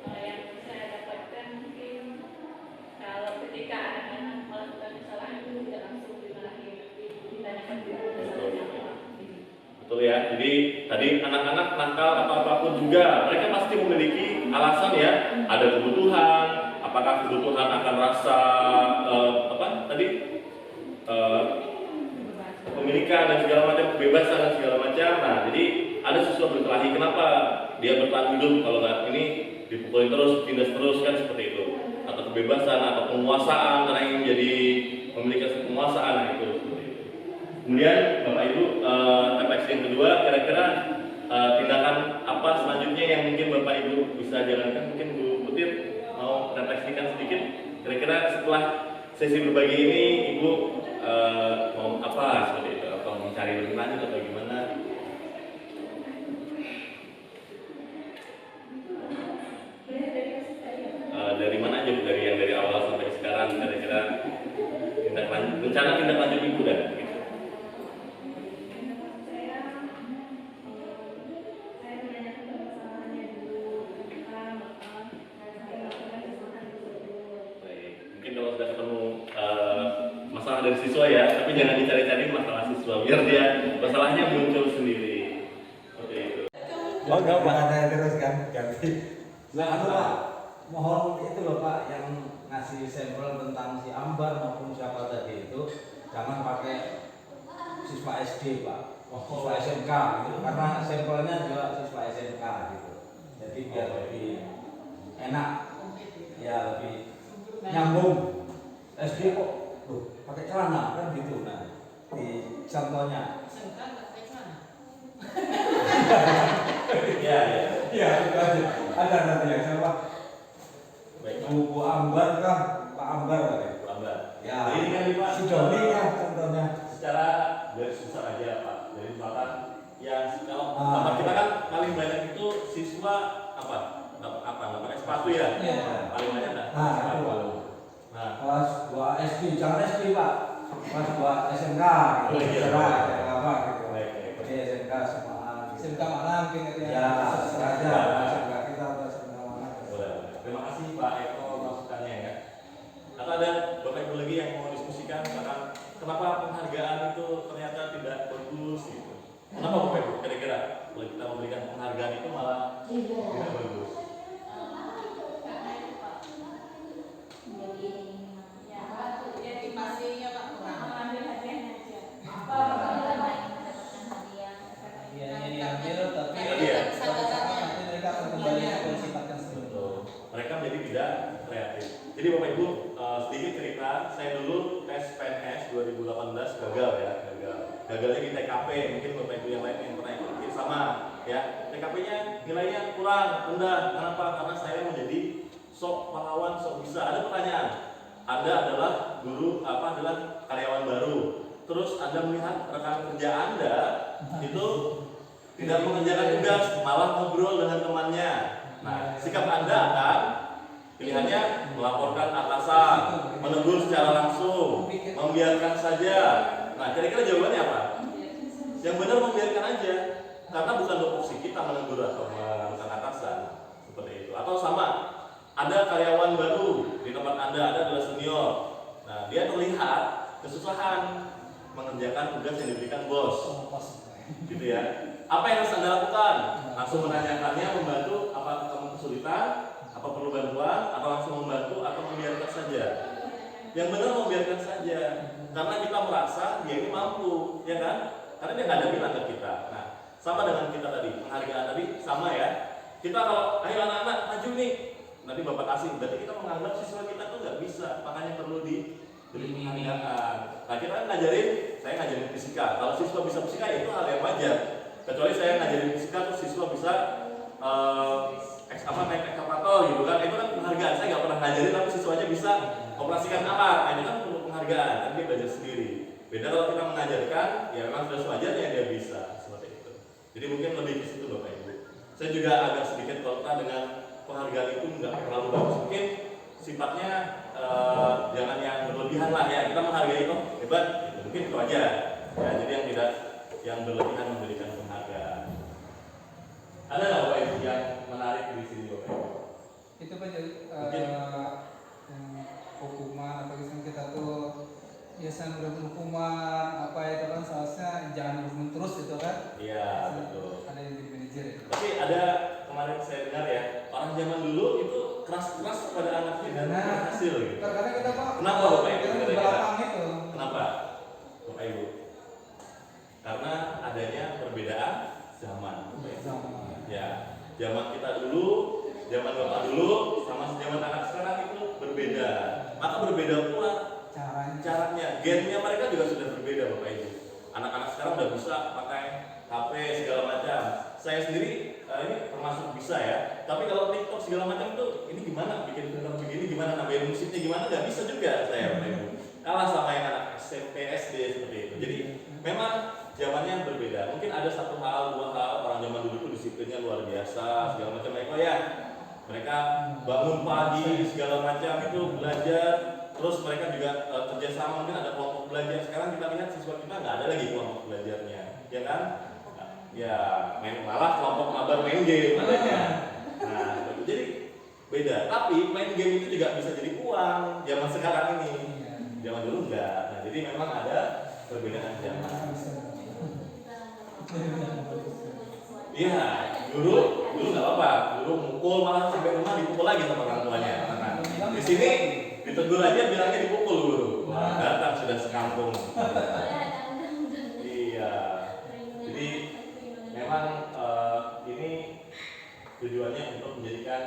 Yang saya dapatkan mungkin kalau ketika anak-anak melakukan kesalahan itu tidak langsung dimarahi, ditanyakan dulu kesalahannya apa. Betul ya, jadi tadi anak-anak nakal atau apapun juga, mereka pasti memiliki alasan ya, ada kebutuhan, apakah kebutuhan akan rasa pemilikan dan segala macam, kebebasan dan segala macam. Nah, jadi ada siswa berkelahi, kenapa dia bertahan hidup kalau nggak ini dipukulin terus, tindas terus kan seperti itu, atau kebebasan atau penguasaan karena ingin jadi memiliki penguasaan, nah itu. Kemudian Bapak Ibu, refleksi yang kedua, kira-kira tindakan apa selanjutnya yang mungkin Bapak Ibu bisa jalankan? Mungkin Bu Putir mau refleksikan sedikit. Kira-kira setelah sesi berbagi ini Ibu mau apa seperti itu? Atau mencari lebih lanjut atau gimana? Dari mana aja Bu? Dari yang dari awal sampai sekarang, kira-kira rencana tindak lanjut Ibu dan gitu. Dari siswa ya, tapi jangan dicari-cari masalah siswa biar dia masalahnya muncul sendiri. Oke itu. Oh enggak Pak, ada terus kan ganti. Nah, Pak, mohon itu loh Pak yang ngasih sampel tentang si Ambar maupun siapa tadi itu jangan pakai siswa SD Pak, siswa SMK gitu, karena sampelnya juga siswa SMK gitu. Jadi biar lebih enak, ya lebih nyambung. SD kok pakai celana kan gitu, nah di contohnya ya itu aja ada nanti yang siapa Bu Ambar kah Pak Ambar tadi Bu Ambar ya ini kan Pak si Doni kan contohnya secara garis besar aja Pak, jadi misalkan ya kalau tempat kita kan paling banyak itu siswa nggak pakai sepatu ya, paling banyak nggak sepatu. Nah, kelas 2 SD, jangan SD Pak, kelas 2 SMK gitu, apa gitu. Jadi SMK semaan. SMK mana mungkin ya, sengaja SMK kita atau SMK mana. Boleh. Terima kasih Pak Eko masukannya ya. Atau ada Bapak Ibu lagi yang mau diskusikan tentang kenapa penghargaan itu ternyata tidak bagus gitu. Kenapa Bapak Ibu kira-kira kalau kita memberikan penghargaan itu malah tidak bagus? Mereka menjadi tidak kreatif. Jadi Bapak Ibu sedikit cerita, saya dulu tes PNS 2018 gagal ya, gagalnya di TKP. Mungkin Bapak Ibu yang lain yang pernah ikut mungkin sama ya. TKP-nya nilainya kurang, rendah. Kenapa? Karena saya menjadi sok pahlawan, sok bisa. Ada pertanyaan. Anda adalah guru, adalah karyawan baru. Terus Anda melihat rekan kerja Anda itu tidak mengerjakan tugas, malah ngobrol dengan temannya. Nah, sikap Anda akan pilihannya melaporkan atasan, menegur secara langsung, membiarkan saja. Nah, kira-kira jawabannya apa? Yang benar membiarkan aja, karena bukan tupoksi kita menegur atau melakukan atasan seperti itu. Atau sama, ada karyawan baru di tempat Anda, ada adalah senior. Nah, dia terlihat kesusahan mengerjakan tugas yang diberikan bos, gitu ya. Apa yang harus Anda lakukan? Langsung menanyakannya, membantu, apa kamu kesulitan, apa perlu bantuan, atau langsung membantu, atau membiarkan saja. Yang benar membiarkan saja, karena kita merasa dia ini mampu, ya kan? Karena dia nggak ada bilang ke kita. Nah, sama dengan kita tadi, penghargaan tadi sama ya. Kita kalau, ayo anak-anak maju nih, nanti Bapak kasih, berarti kita menganggap siswa kita tuh nggak bisa, makanya perlu diberi penghargaan. Nah, kita kan ngajarin, saya ngajarin fisika. Kalau siswa bisa fisika ya itu hal yang wajar. Kecuali saya ngajarin fisika terus siswa bisa naik ekskavator gitu kan, itu kan penghargaan. Saya nggak pernah ngajarin tapi siswanya bisa operasikan alat, nah, itu kan perlu penghargaan, kan dia belajar sendiri. Beda kalau kita mengajarkan, ya memang sudah sewajarnya dia bisa seperti itu. Jadi mungkin lebih ke situ Bapak Ibu. Saya juga agak sedikit kontra dengan penghargaan itu nggak terlalu bagus. Mungkin sifatnya jangan yang berlebihan lah ya, kita menghargai itu hebat gitu. Mungkin itu aja ya, jadi yang tidak yang berlebihan memberikan penghargaan. Ada nggak Bapak Ibu yang menarik di sini Bapak Ibu? Itu Pak jadi yang hukuman apa gitu kita tuh biasanya udah hukuman apa itu kan seharusnya jangan hukuman terus itu kan. Iya betul. Ada yang jadi manajer ya. Tapi ada kemarin saya dengar ya, orang zaman dulu itu keras-keras kepada anaknya dan berhasil gitu. Terkadang kita Pak. Kenapa Bapak Ibu? Kita di belakang itu. Kenapa Bapak Ibu? Karena adanya perbedaan zaman. Ya, zaman kita dulu, zaman Bapak dulu, sama zaman anak sekarang itu berbeda. Maka berbeda pula caranya, gennya mereka juga sudah berbeda Bapak Ibu. Anak-anak sekarang udah bisa pakai HP segala macam. Saya sendiri ini termasuk bisa ya. Tapi kalau TikTok segala macam tuh, ini gimana bikin film begini, gimana nambahin musiknya gimana, nggak bisa juga saya Bapak Ibu. Kalah sama yang anak SMP, SD seperti itu. Jadi memang zamannya berbeda. Mungkin ada satu hal, dua hal, orang zaman dulu itu disiplinnya luar biasa, segala macam mereka ya. Mereka bangun pagi segala macam itu belajar, terus mereka juga kerjasama, mungkin ada kelompok belajar. Sekarang kita lihat siswa kita nggak ada lagi kelompok belajarnya, ya kan? Ya malah kelompok mabar main game adanya. Nah jadi beda. Tapi main game itu juga bisa jadi uang zaman sekarang ini. Zaman dulu enggak. Nah jadi memang ada perbedaan zaman. Iya, dulu nggak apa-apa, dulu mukul malah sampai rumah dipukul lagi sama orang tuanya. Nah, di sini ditegur aja bilangnya dipukul guru. Wah, datang sudah sekampung. Iya, jadi memang ini tujuannya untuk menjadikan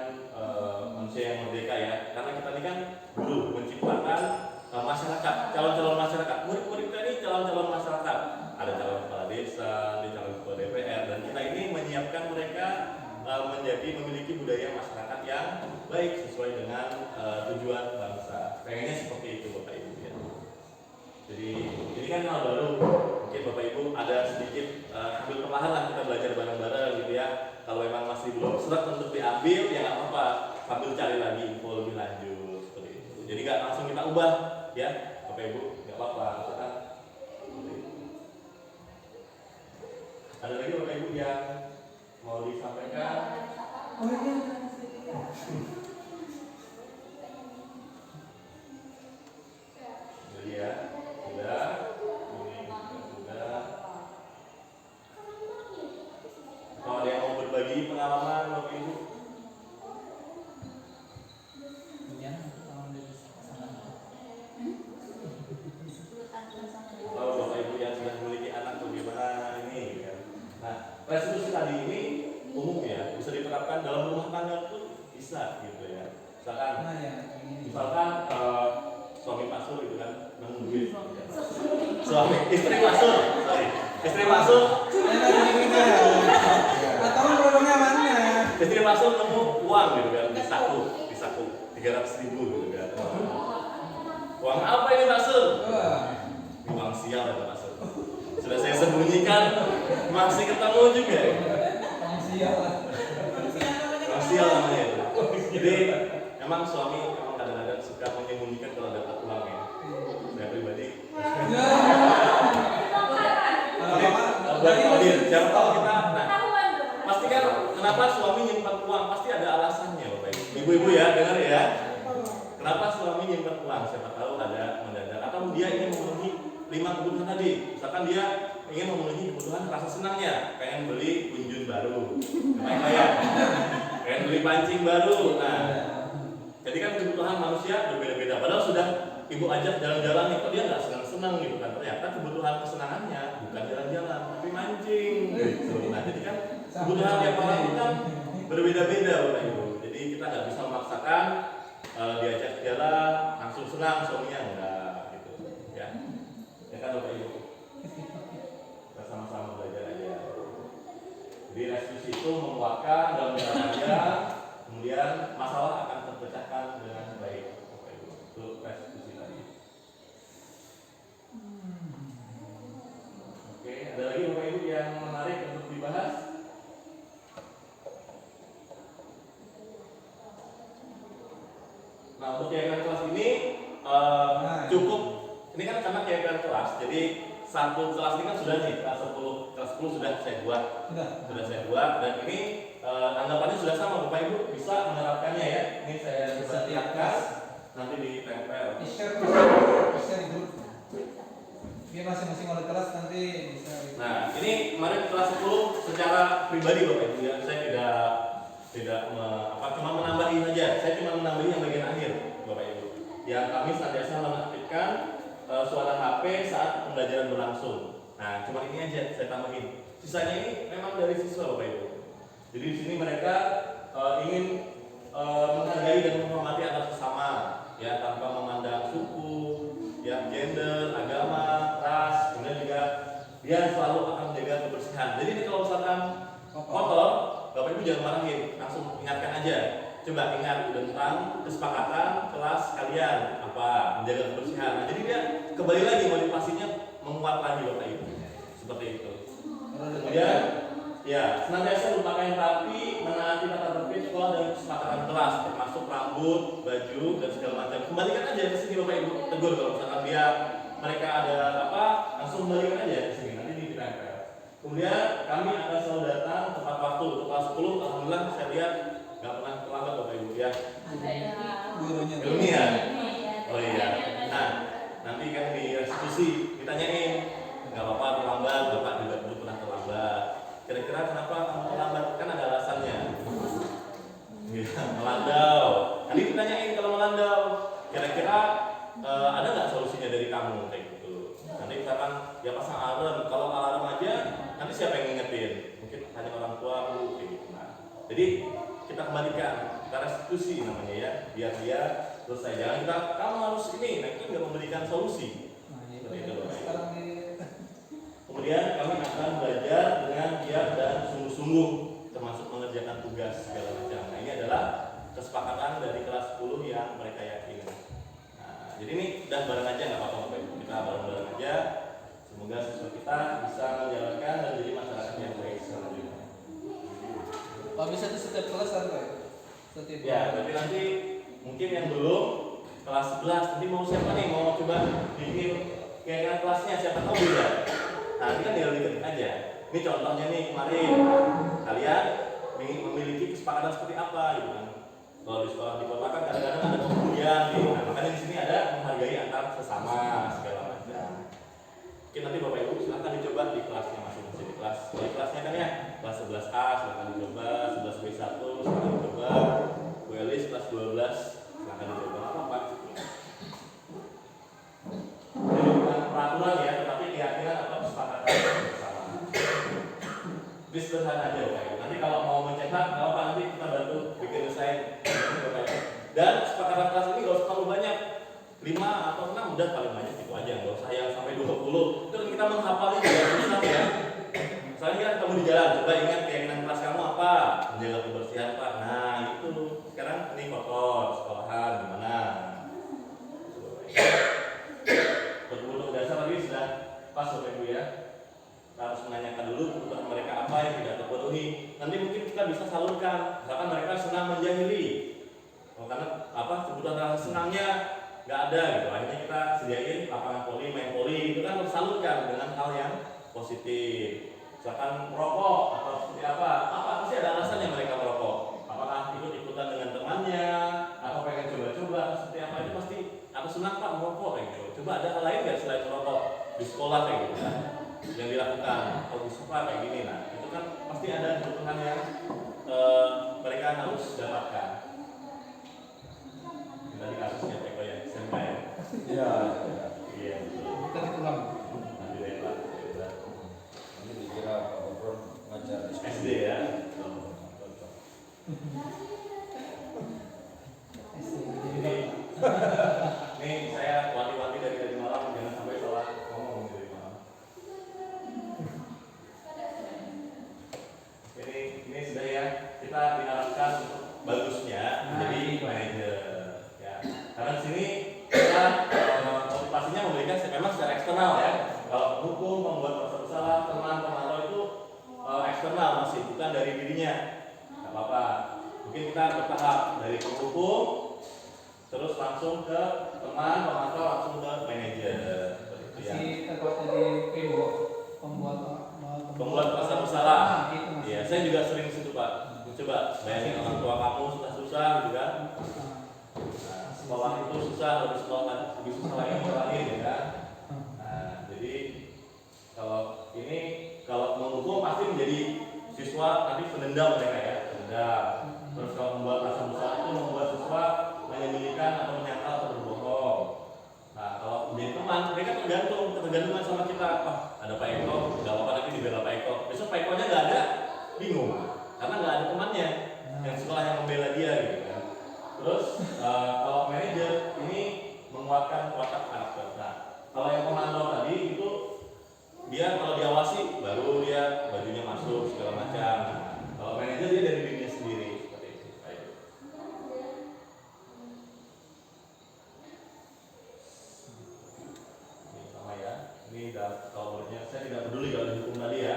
manusia yang merdeka ya. Karena kita ini kan guru menciptakan masyarakat, calon-calon masyarakat, murid-murid kita ini calon-calon masyarakat. Ada calon kepala desa, ada calon ketua DPR, dan kita ini menyiapkan mereka memiliki budaya masyarakat yang baik sesuai dengan tujuan bangsa. Pengennya seperti itu Bapak Ibu ya. Jadi ini kan hal baru, mungkin Bapak Ibu ada sedikit ambil perlahan lah kita belajar bareng-bareng gitu ya. Kalau memang masih belum seret untuk diambil ya nggak apa-apa, sambil cari lagi info lebih lanjut seperti itu. Jadi nggak langsung kita ubah ya Bapak Ibu, nggak apa-apa. Ada lagi Bapak Ibu yang mau disampaikan? Jadi ya, sudah. Ini sudah. Kalau ada yang mau berbagi pengalaman Bapak Ibu? Kalau Bapak Ibu yang sudah memiliki anak bagaimana ini ya. Nah, restitusi tadi ini umum ya, bisa diterapkan dalam rumah tangga pun bisa gitu ya. Misalkan suami Pak Sur gitu kan nungguin istri Pak Sur, istri Pak Sur atau produknya mana? Istri Pak Sur nemu uang gitu kan di saku 300.000 gitu kan. Uang apa ini Pak Sur? Uang sial ya Pak Sur. Sudah saya sembunyikan, masih ketemu juga. Uang sial namanya. Jadi memang suami memang kadang-kadang suka menyembunyikan kalau dapat uang ya. Saya pribadi. Siapa tahu kita. Nah, pasti kan kenapa suami nyimpan uang? Pasti ada alasannya, Bapak Ibu. Ibu-ibu ya, dengar ya. Kenapa suami nyimpan uang? Siapa tahu ada mendadak atau dia ingin memenuhi 5 kebutuhan tadi. Misalkan dia ingin memenuhi kebutuhan rasa senangnya, pengen beli kunjun baru, pengen beli pancing baru. Nah, jadi kan kebutuhan manusia berbeda-beda. Padahal sudah ibu ajak jalan-jalan itu dia nggak senang-senang gitu kan. Ternyata kebutuhan kesenangannya bukan jalan-jalan, tapi mancing. Gitu. Nah, jadi kan kebutuhan tiap orang itu kan berbeda-beda, Bapak Ibu. Jadi kita nggak bisa memaksakan diajak jalan langsung senang suaminya enggak gitu. Ya, ya kan Bapak Ibu. Kita sama-sama belajar aja. Jadi restitusi itu menguatkan dalam jalan aja. Kemudian masalah akan terpecahkan dengan baik, Bapak Ibu. Itu restitusi tadi. Oke, ada lagi Bapak Ibu yang menarik untuk dibahas? Nah, untuk keyakinan kelas ini cukup. Ini kan karena keyakinan kelas, jadi satu kelas ini kan sudah nih kelas 10 sudah saya buat. Sudah saya buat dan ini anggapannya sudah sama Bapak Ibu bisa menerapkannya ya. Ini saya coba lihatkan nanti ditempel. Share di grup. Biar masing-masing oleh kelas nanti bisa. Nah, ini kemarin kelas 10 secara pribadi Bapak Ibu ya. Saya cuma menambahin aja. Saya cuma menambahin yang bagian akhir Bapak Ibu. Yang kami senantiasa mengaktifkan suara HP saat pembelajaran berlangsung. Nah, cuma ini aja saya tambahin. Sisanya ini memang dari siswa Bapak Ibu. Jadi di sini mereka ingin menghargai dan menghormati antar sesama, ya tanpa memandang suku, ya gender, agama, ras, kemudian juga dia selalu akan menjaga kebersihan. Jadi ini kalau misalkan kotor, Bapak Ibu jangan marahin, langsung ingatkan aja. Coba ingat tentang kesepakatan kelas kalian apa menjaga kebersihan. Nah, jadi dia kembali lagi motivasinya menguat lagi Bapak Ibu. Seperti itu. Kemudian ya senantiasa berpakaian rapi, menaati tata tertib sekolah dan kesepakatan kelas, termasuk rambut, baju dan segala macam. Kembalikan aja ke sini Bapak Ibu. Tegur kalau misalkan mereka ada apa, langsung kembalikan aja ke sini. Nanti ditempel. Kemudian kami akan selalu datang tepat waktu. Untuk kelas 10 alhamdulillah saya lihat nggak pernah terlambat Bapak Ibu ya. Ilmiah. Oh iya. Nah, nanti kan di restitusi ditanyain, nggak apa-apa terlambat, Bapak juga dulu pernah terlambat. Kira-kira kenapa kamu terlambat? Kan ada alasannya. Melandau. Nanti ditanyain kalau melandau, kira-kira ada nggak solusinya dari kamu kayak gitu. Nanti misalkan ya pasang alarm. Kalau alarm aja, nanti siapa yang ngingetin? Mungkin hanya orang tua Bu kayak gitu. Nah, jadi kita kembalikan, kita restitusi namanya ya, biar dia selesai. Jangan kita kamu harus ini, nah itu nggak memberikan solusi. Seperti itu Bapak Ibu. Kemudian kami akan belajar dengan giat dan sungguh-sungguh, termasuk mengerjakan tugas segala macam. Nah ini adalah kesepakatan dari kelas 10 yang mereka yakini. Nah, jadi ini udah bareng aja nggak apa-apa Bapak Ibu, kita bareng-bareng aja. Semoga siswa kita bisa menjalankan dan jadi masyarakat yang baik selanjutnya. Pak bisa itu setiap kelas kan Pak? Setiap Ya, berarti nanti mungkin yang belum kelas 11 nanti mau siapa nih mau coba bikin kayak kelasnya siapa tahu beda. Nah ini kan tinggal diketik aja. Ini contohnya nih kemarin kalian memiliki kesepakatan seperti apa gitu kan. Kalau di sekolah di kota kan kadang-kadang ada pembulian nih. Nah, makanya di sini ada menghargai antar sesama segala macam. Mungkin nanti Bapak Ibu silahkan dicoba di kelasnya masing-masing di kelas. Kalau di kelasnya kan ya kelas 11A silahkan dicoba, 11B1 silahkan dicoba, WLIS kelas 12 silahkan dicoba apa-apa. Jadi bukan peraturan ya, tetapi keyakinan atau kesepakatan bersama. Jadi sederhana aja Bapak Ibu. Nanti kalau mau mencetak, kalau apa nanti kita bantu bikin desain Bapak Ibu. Dan kesepakatan kelas ini gak usah terlalu banyak. 5 atau 6 udah paling banyak itu aja, nggak usah yang sampai 20. Itu kita menghafalnya juga susah ya. Misalnya kan kamu di jalan, coba ingat keyakinan kelas kamu apa? Menjaga kebersihan Pak. Nah itu sekarang ini kotor sekolahan gimana? Untuk dasar tadi sudah pas Bapak Ibu ya. Kita harus menanyakan dulu kebutuhan mereka apa yang tidak terpenuhi. Nanti mungkin kita bisa salurkan. Misalkan mereka senang menjahili, karena apa kebutuhan rasa senangnya nggak ada gitu, akhirnya kita sediain lapangan voli, main voli, itu kan tersalurkan dengan hal yang positif. Misalkan merokok atau seperti apa pasti ada alasannya mereka merokok. Apakah ikut-ikutan dengan temannya, atau pengen coba-coba, seperti apa itu pasti aku senang Pak merokok kayak gitu. Coba ada hal lain nggak selain merokok di sekolah kayak gitu kan, yang dilakukan, atau di sekolah kayak gini. Nah itu kan pasti ada kebutuhan yang mereka harus dapatkan. Dari kasusnya Teko ya, SMK ya? Iya. Iya. Kita ditulang. Nanti deh Pak. Ini dikira Pak Gubernur ngajar SD ya. Ini saya wanti-wanti dari malam jangan sampai salah ngomong dari malam. Ini sudah ya, kita diharapkan untuk bagusnya menjadi manajer. Karena di sini kita motivasinya memberikan memang secara eksternal ya. Kalau hukum, pembuat proses bersalah, teman, pemantau itu eksternal masih bukan dari dirinya. Nggak apa-apa. Mungkin kita bertahap dari penghukum, terus langsung ke teman pemantau, langsung ke manajer. Seperti itu ya. Si tepatnya di PO Pembuat rasa bersalah. Nah, itu Mas. Iya, saya juga sering ke situ Pak. Coba bayangin orang tua kamu susah-susah gitu kan. Nah, sekolah itu susah, harus sekolah lebih susah lagi ngurangin ya kan. Nah, jadi kalau menghukum pasti menjadi siswa nanti penendam mereka ya, penendam. Terus kalau membuat rasa bersalah itu membuat siswa menyembunyikan atau menyangkal atau berbohong. Nah, kalau menjadi teman, mereka tergantungan sama kita. Oh, ada Pak Eko, nggak apa-apa nanti dibela Pak Eko. Besok Pak Ekonya nggak ada, bingung, karena nggak ada temannya yang sekolah yang membela dia gitu kan. Terus kalau manajer ini menguatkan watak karakter. Nah, kalau yang pemantau tadi itu dia kalau diawasi baru dia bajunya masuk segala macam. Nah, kalau manajer dia dari dirinya sendiri seperti itu. Baik. Ini sama ya. Ini kalau menurutnya saya tidak peduli kalau dihukum tadi ya.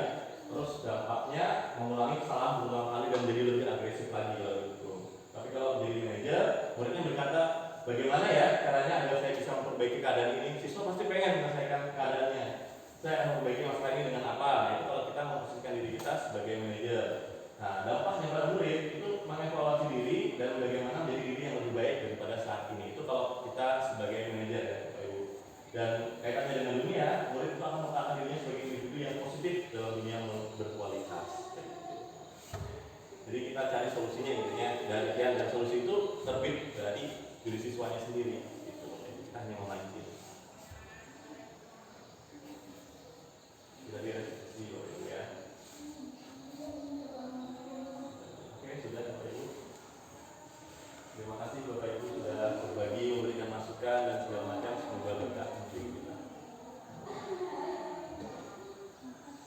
Terus dampaknya mengulangi kesalahan berulang kali dan jadi lebih agresif lagi kalau dihukum. Tapi kalau jadi manajer, muridnya berkata, bagaimana ya caranya agar saya bisa memperbaiki keadaan ini? Siswa pasti pengen menyelesaikan keadaannya. Saya akan memperbaiki masalah ini dengan apa? Nah, itu kalau kita memposisikan diri kita sebagai manajer. Nah, dampaknya pada murid itu mengevaluasi diri dan bagaimana menjadi diri yang lebih baik daripada saat ini. Itu kalau kita sebagai manajer ya, Bapak Ibu. Dan kaitannya dengan dunia, murid itu akan mengatakan dirinya sebagai individu yang positif dalam dunia yang berkualitas. Jadi kita cari solusinya intinya dan solusi itu terbit dari diri siswanya sendiri. Itu kita hanya memancing. Kita direvisi Bapak Ibu ya. Oke, sudah Bapak Ibu. Terima kasih Bapak Ibu sudah berbagi, memberikan masukan dan segala macam. Semoga berkah untuk kita.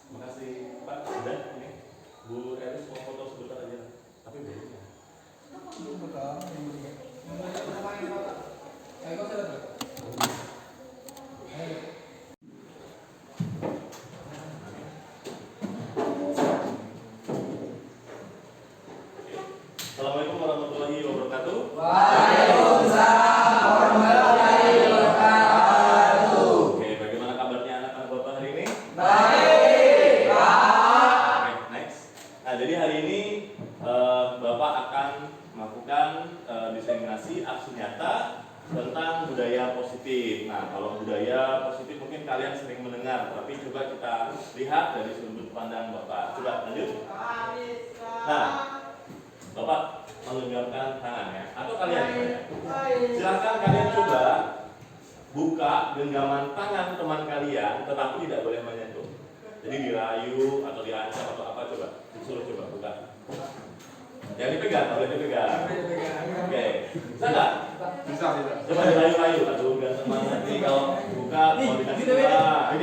Terima kasih Pak. Sudah ini Bu Eris mau foto sebentar aja. Tapi belum ya. Assalamualaikum warahmatullahi wabarakatuh. Waalaikumsalam warahmatullahi wabarakatuh. Oke, bagaimana kabarnya anak-anak Bapak hari ini? Baik, Pak. Oke, next. Nah, jadi hari ini Bapak akan melakukan diseminasi aksi nyata tentang budaya positif. Nah, kalau budaya positif mungkin kalian sering mendengar, tapi coba kita lihat dari sudut pandang Bapak. Coba lanjut. Nah, Bapak menggenggamkan tangan ya, atau kalian ya? Silakan kalian coba buka genggaman tangan teman kalian, tetapi tidak boleh menyentuh. Jadi dirayu atau diancam atau apa, coba disuruh coba buka. Jangan dipegang, boleh dipegang. Oke, bisa nggak? Bisa. Coba dirayu-rayu, aduh nggak semangat nih kalau buka mau dikasih bola.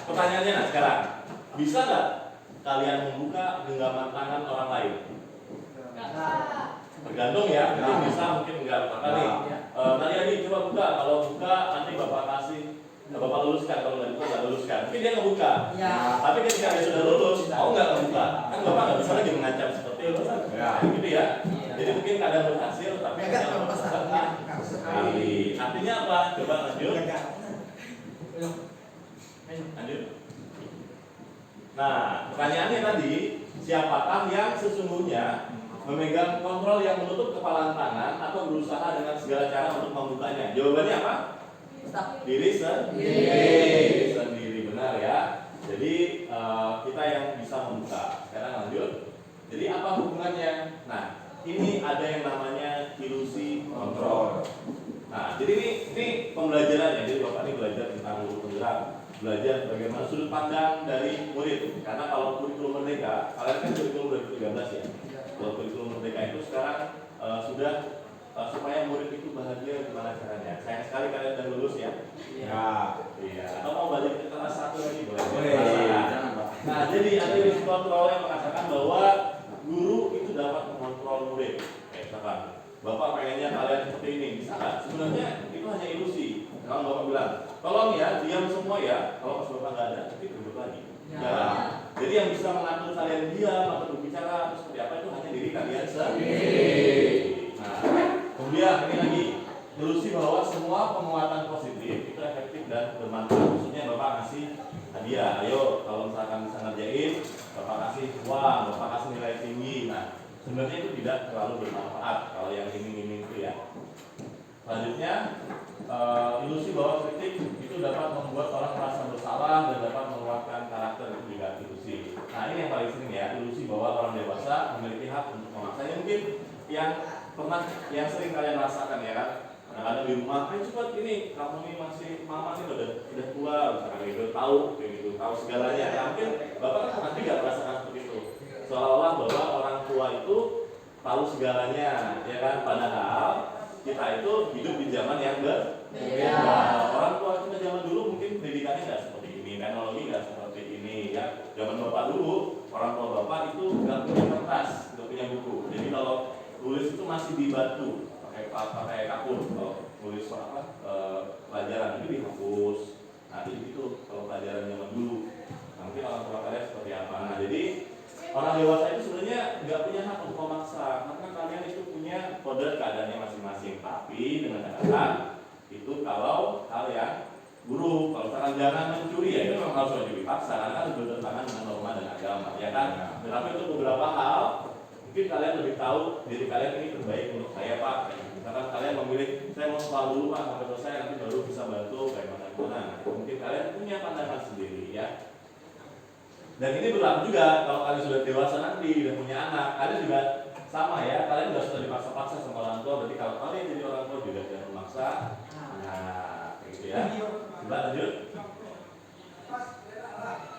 Pertanyaannya nah sekarang, bisa nggak kalian membuka genggaman tangan orang lain? Tergantung ya, mungkin bisa, mungkin enggak. Maka nih, tadi Adi coba buka. Kalau buka nanti Bapak kasih, Bapak luluskan. Kalau nggak buka nggak luluskan. Mungkin dia ngebuka. Ya. Tapi ketika dia sudah lulus, mau nggak ngebuka? Kan Bapak nggak bisa lagi mengancam seperti itu. Ya. Gitu ya. Jadi mungkin kadang berhasil, tapi kadang sekali. Artinya apa? Coba lanjut. Lanjut. Nah, pertanyaannya tadi, siapakah yang sesungguhnya memegang kontrol yang menutup kepalan tangan atau berusaha dengan segala cara untuk membukanya? Jawabannya apa? Diri sendiri, benar ya. Jadi kita yang bisa membuka. Sekarang lanjut. Jadi apa hubungannya? Nah, ini ada yang namanya ilusi kontrol. Nah, jadi ini pembelajaran ya. Jadi Bapak ini belajar tentang guru penggerak, belajar bagaimana sudut pandang dari murid. Karena kalau kurikulum merdeka, kalian kan kurikulum 2013 ya. Kalau kurikulum merdeka itu sekarang sudah supaya murid itu bahagia gimana caranya. Sayang sekali kalian udah lulus ya. Iya. Atau mau balik ke kelas 1 lagi boleh. Jangan, Pak. Nah, jadi ada ilusi kontrol yang mengatakan bahwa guru itu dapat mengontrol murid. Misalkan Bapak pengennya kalian seperti ini, bisa nggak? Sebenarnya itu hanya ilusi. Kalau Bapak bilang, tolong ya, diam semua ya. Kalau pas Bapak nggak ada, nanti duduk lagi. Ya. Jadi yang bisa mengatur kalian diam atau berbicara sendiri. Nah, kemudian ini lagi ilusi bahwa semua penguatan positif itu efektif dan bermanfaat. Maksudnya Bapak ngasih hadiah, ayo kalau misalkan bisa ngerjain, Bapak kasih uang, Bapak kasih nilai tinggi. Nah, sebenarnya itu tidak terlalu bermanfaat kalau yang iming-iming itu ya. Selanjutnya, ilusi bahwa kritik itu dapat membuat orang merasa bersalah dan dapat menguatkan karakter, itu juga ilusi. Nah, ini yang paling sering ya, ilusi bahwa orang dewasa memiliki hak untuk memaksa. Ini mungkin yang sering kalian rasakan ya kan. Kadang-kadang di rumah, ayo cepat ini, kamu ini masih, mama sih udah tua, misalkan gitu, tahu segalanya. Ya mungkin Bapak kan pernah juga merasakan seperti itu. Seolah-olah bahwa orang tua itu tahu segalanya, ya kan? Padahal kita itu hidup di zaman yang berbeda. Orang tua kita zaman dulu mungkin pendidikannya nggak seperti ini, teknologi nggak seperti ini. Ya, zaman Bapak dulu, orang tua Bapak itu nggak punya kertas, nggak punya buku. Jadi kalau tulis itu masih di batu, pakai kapur. Kalau tulis pelajaran itu dihapus. Nah itu kalau pelajaran zaman dulu. Nah, mungkin orang tua kalian seperti apa? Nah jadi orang dewasa itu sebenarnya nggak punya hak untuk memaksa, karena kalian itu punya kode keadaannya masing-masing. Tapi dengan catatan itu kalau hal yang buruk, kalau misalkan jangan mencuri ya itu memang harus wajib dipaksa karena itu bertentangan dengan norma dan agama, ya kan? Tetapi untuk beberapa hal mungkin kalian lebih tahu diri kalian ini terbaik untuk saya Pak. Misalkan kalian memilih saya mau sekolah dulu Pak sampai selesai nanti baru bisa bantu kayak mana. Mungkin kalian punya pandangan sendiri ya. Dan ini berlaku juga kalau kalian sudah dewasa nanti, sudah punya anak, kalian juga sama ya, kalian juga sudah dipaksa-paksa sama orang tua. Berarti kalau kalian jadi orang tua juga jangan memaksa. Nah, gitu ya. Coba lanjut.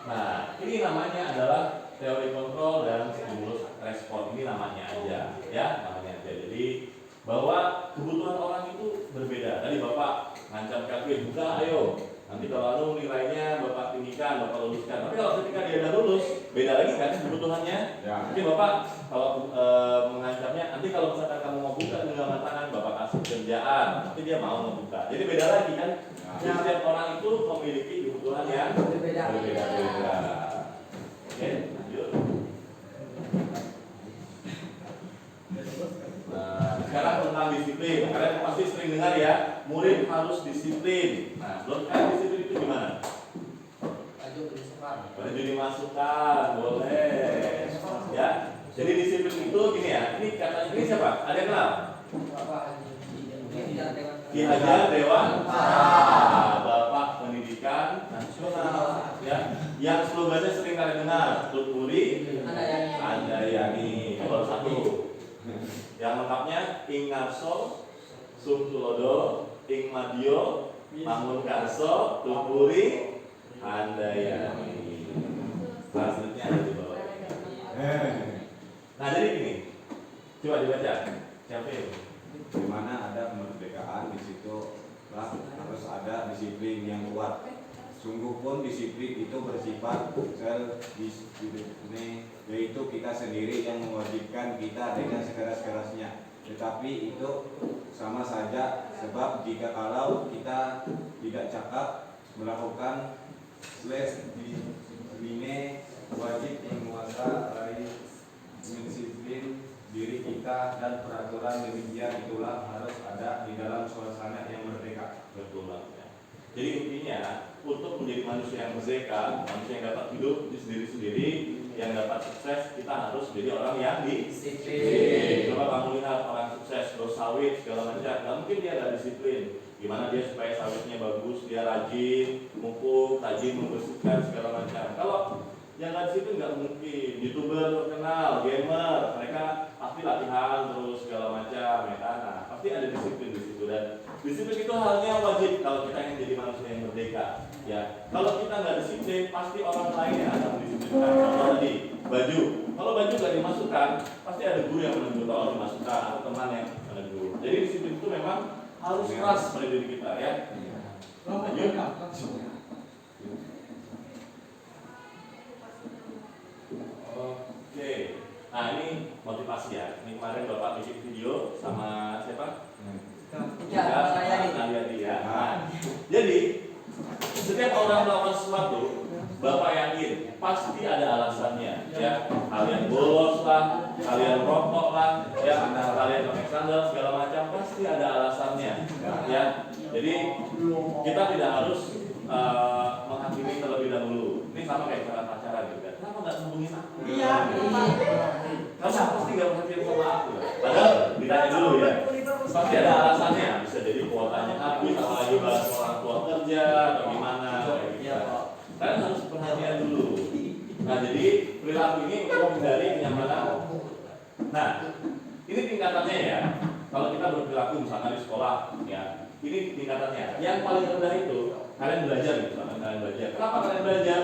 Nah, ini namanya adalah teori kontrol dan stimulus respon. Ini namanya aja, ya, namanya aja. Jadi bahwa kebutuhan orang itu berbeda. Tadi Bapak ngancam Kevin, buka ayo. Nanti kalau nilainya Bapak tinggikan, Bapak luluskan. Tapi kalau ketika dia udah lulus, beda lagi kan kebutuhannya. Ya. Mungkin Bapak kalau mengancamnya, nanti kalau misalkan kamu mau buka dengan tangan, Bapak kasih kerjaan, nanti dia mau membuka. Jadi beda lagi kan. Ya. Setiap orang itu memiliki kebutuhan yang berbeda. Oke, lanjut. Sekarang tentang disiplin. Kalian pasti sering dengar ya, murid harus disiplin. Nah, menurut kalian disiplin itu gimana? Baju dimasukkan, boleh. Ya. Jadi disiplin itu gini ya. Ini katanya ini siapa? Ada yang kenal? Ki Hajar Dewan Bapak Pendidikan Nasional. Ya. Yang slogannya sering kalian dengar, Tuturi Handayani. Baru satu. Yang lengkapnya Ing Ngarso, Sum Tulodo, Ing Madio, Mangun Karso, Tuturi Handayani. Selanjutnya ada di bawah. Nah jadi gini, coba dibaca. Siapa ini? Di mana ada kemerdekaan, di situ harus ada disiplin yang kuat. Sungguh pun disiplin itu bersifat ini, yaitu kita sendiri yang mewajibkan kita dengan sekeras-kerasnya. Tetapi itu sama saja, sebab jika kalau kita tidak cakap melakukan disiplin, wajib menguasai disiplin diri kita, dan peraturan demikian itulah harus ada di dalam suasana yang merdeka. Betul banget. Jadi intinya untuk menjadi manusia yang merdeka, manusia yang dapat hidup di sendiri-sendiri, yang dapat sukses, kita harus menjadi orang yang disiplin. Coba kamu lihat orang sukses, bersawit segala macam, nggak mungkin dia ada disiplin. Gimana dia supaya sawitnya bagus, dia rajin, mupuk, rajin membersihkan segala macam. Kalau yang nggak disiplin nggak mungkin. YouTuber terkenal, gamer, mereka pasti latihan terus segala macam, ya kan? Nah, pasti ada disiplin di situ, dan disiplin itu halnya wajib kalau kita ingin jadi manusia yang merdeka. Ya, kalau kita nggak disiplin, pasti orang lain yang akan mendisiplinkan. Contoh tadi baju, kalau baju nggak dimasukkan, pasti ada guru yang menegur kalau dimasukkan, atau teman yang menegur. Jadi disiplin itu memang harus keras pada diri kita, ya. Lanjut. Oke, nah ini motivasi ya. Ini kemarin Bapak bikin video sama siapa? Ya, saya ya. Nah, jadi setiap orang melakukan sesuatu, Bapak yakin pasti ada alasannya, ya. Hal yang bolos lah, lah, kalian rokok lah, ya, kalian pakai sandal segala macam, pasti ada alasannya, ya. Jadi kita tidak harus menghakimi terlebih dahulu. Ini sama kayak cara pacaran juga. Kenapa nggak hubungin aku? Iya. Kamu pasti nggak perhatian sama aku. Padahal ditanya dulu ya. Pasti ada alasannya. Bisa jadi kuotanya habis, atau lagi bahas orang tua kerja, atau gimana. Kayak gitu. Kalian harus perhatian dulu. Nah, jadi perilaku ini untuk menghindari kenyamanan. Nah, ini tingkatannya ya. Kalau kita berperilaku misalnya di sekolah, ya, ini tingkatannya. Yang paling rendah itu kalian belajar, misalnya kalian belajar. Kenapa kalian belajar?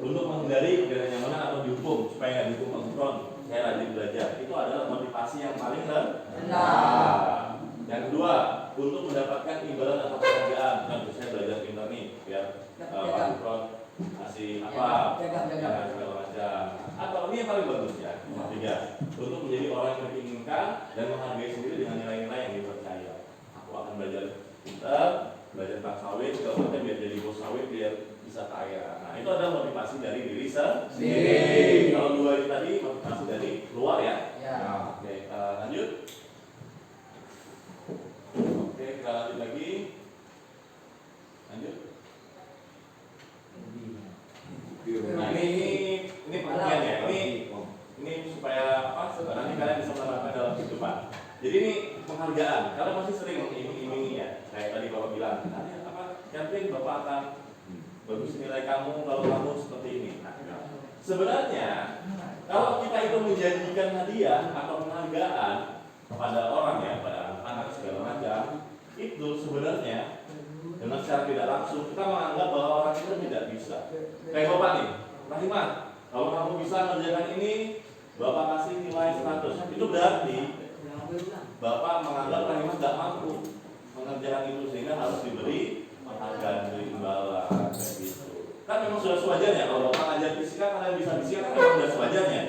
Untuk menghindari ketidaknyamanan atau dihukum, supaya nggak dihukum kontrol. Saya rajin belajar. Itu adalah motivasi yang paling rendah. Yang kedua, untuk mendapatkan imbalan atau penghargaan. Nah, saya belajar pintar nih, biar kontrol kasih apa, jangan segala macam. Atau ini yang paling bagus ya, nomor 3, untuk menjadi orang yang diinginkan dan menghargai sendiri dengan nilai-nilai yang dipercaya. Aku akan belajar pintar, belajar tentang sawit, segala macam biar jadi bos sawit, biar bisa kaya. Nah, itu adalah motivasi dari diri sendiri. Kalau 2 itu tadi motivasi dari luar ya. Oke, lanjut. Oke, kita lanjut lagi. Lanjut. Nah, ini pengertian ya. Ini supaya apa? Nanti kalian bisa menerapkan dalam kehidupan. Jadi ini penghargaan. Kalian masih sering mengiming-imingi ya. Kayak tadi Bapak bilang, nanti apa? Camping Bapak akan bagus nilai kamu kalau kamu seperti ini. Nah, sebenarnya kalau kita itu menjanjikan hadiah atau penghargaan kepada orang ya, pada anak-anak segala macam, itu sebenarnya dengan secara tidak langsung kita menganggap bahwa orang itu tidak bisa. Kayak Bapak nih, Rahimah, kalau kamu bisa mengerjakan ini, Bapak kasih nilai 100. Itu berarti Bapak menganggap Rahimah tidak mampu mengerjakan itu, sehingga harus diberi penghargaan, diberi imbalan, kayak gitu. Kan memang sudah sewajarnya kalau Bapak ngajar fisika, kalian bisa fisika kan memang sudah sewajarnya.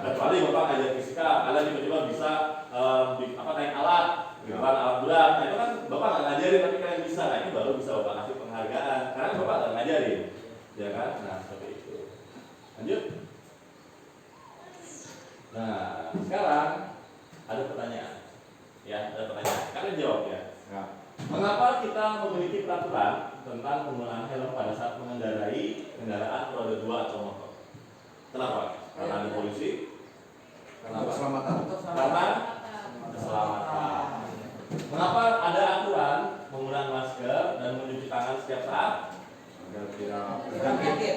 Kecuali Bapak ngajar fisika, kalian tiba-tiba bisa naik alat, alat berat. Nah, itu kan Bapak nggak ngajarin tapi kalian bisa. Nah, ini baru bisa Bapak kasih penghargaan karena Bapak nggak ngajarin, ya kan? Nah, seperti itu. Lanjut. Nah, sekarang ada pertanyaan. Ya, ada pertanyaan. Kalian jawab ya. Mengapa kita memiliki peraturan tentang penggunaan helm pada saat mengendarai kendaraan roda 2 atau motor? Kenapa? Karena ada polisi. Kenapa? Keselamatan. Karena keselamatan. Mengapa ada aturan menggunakan masker dan mencuci tangan setiap saat? Agar tidak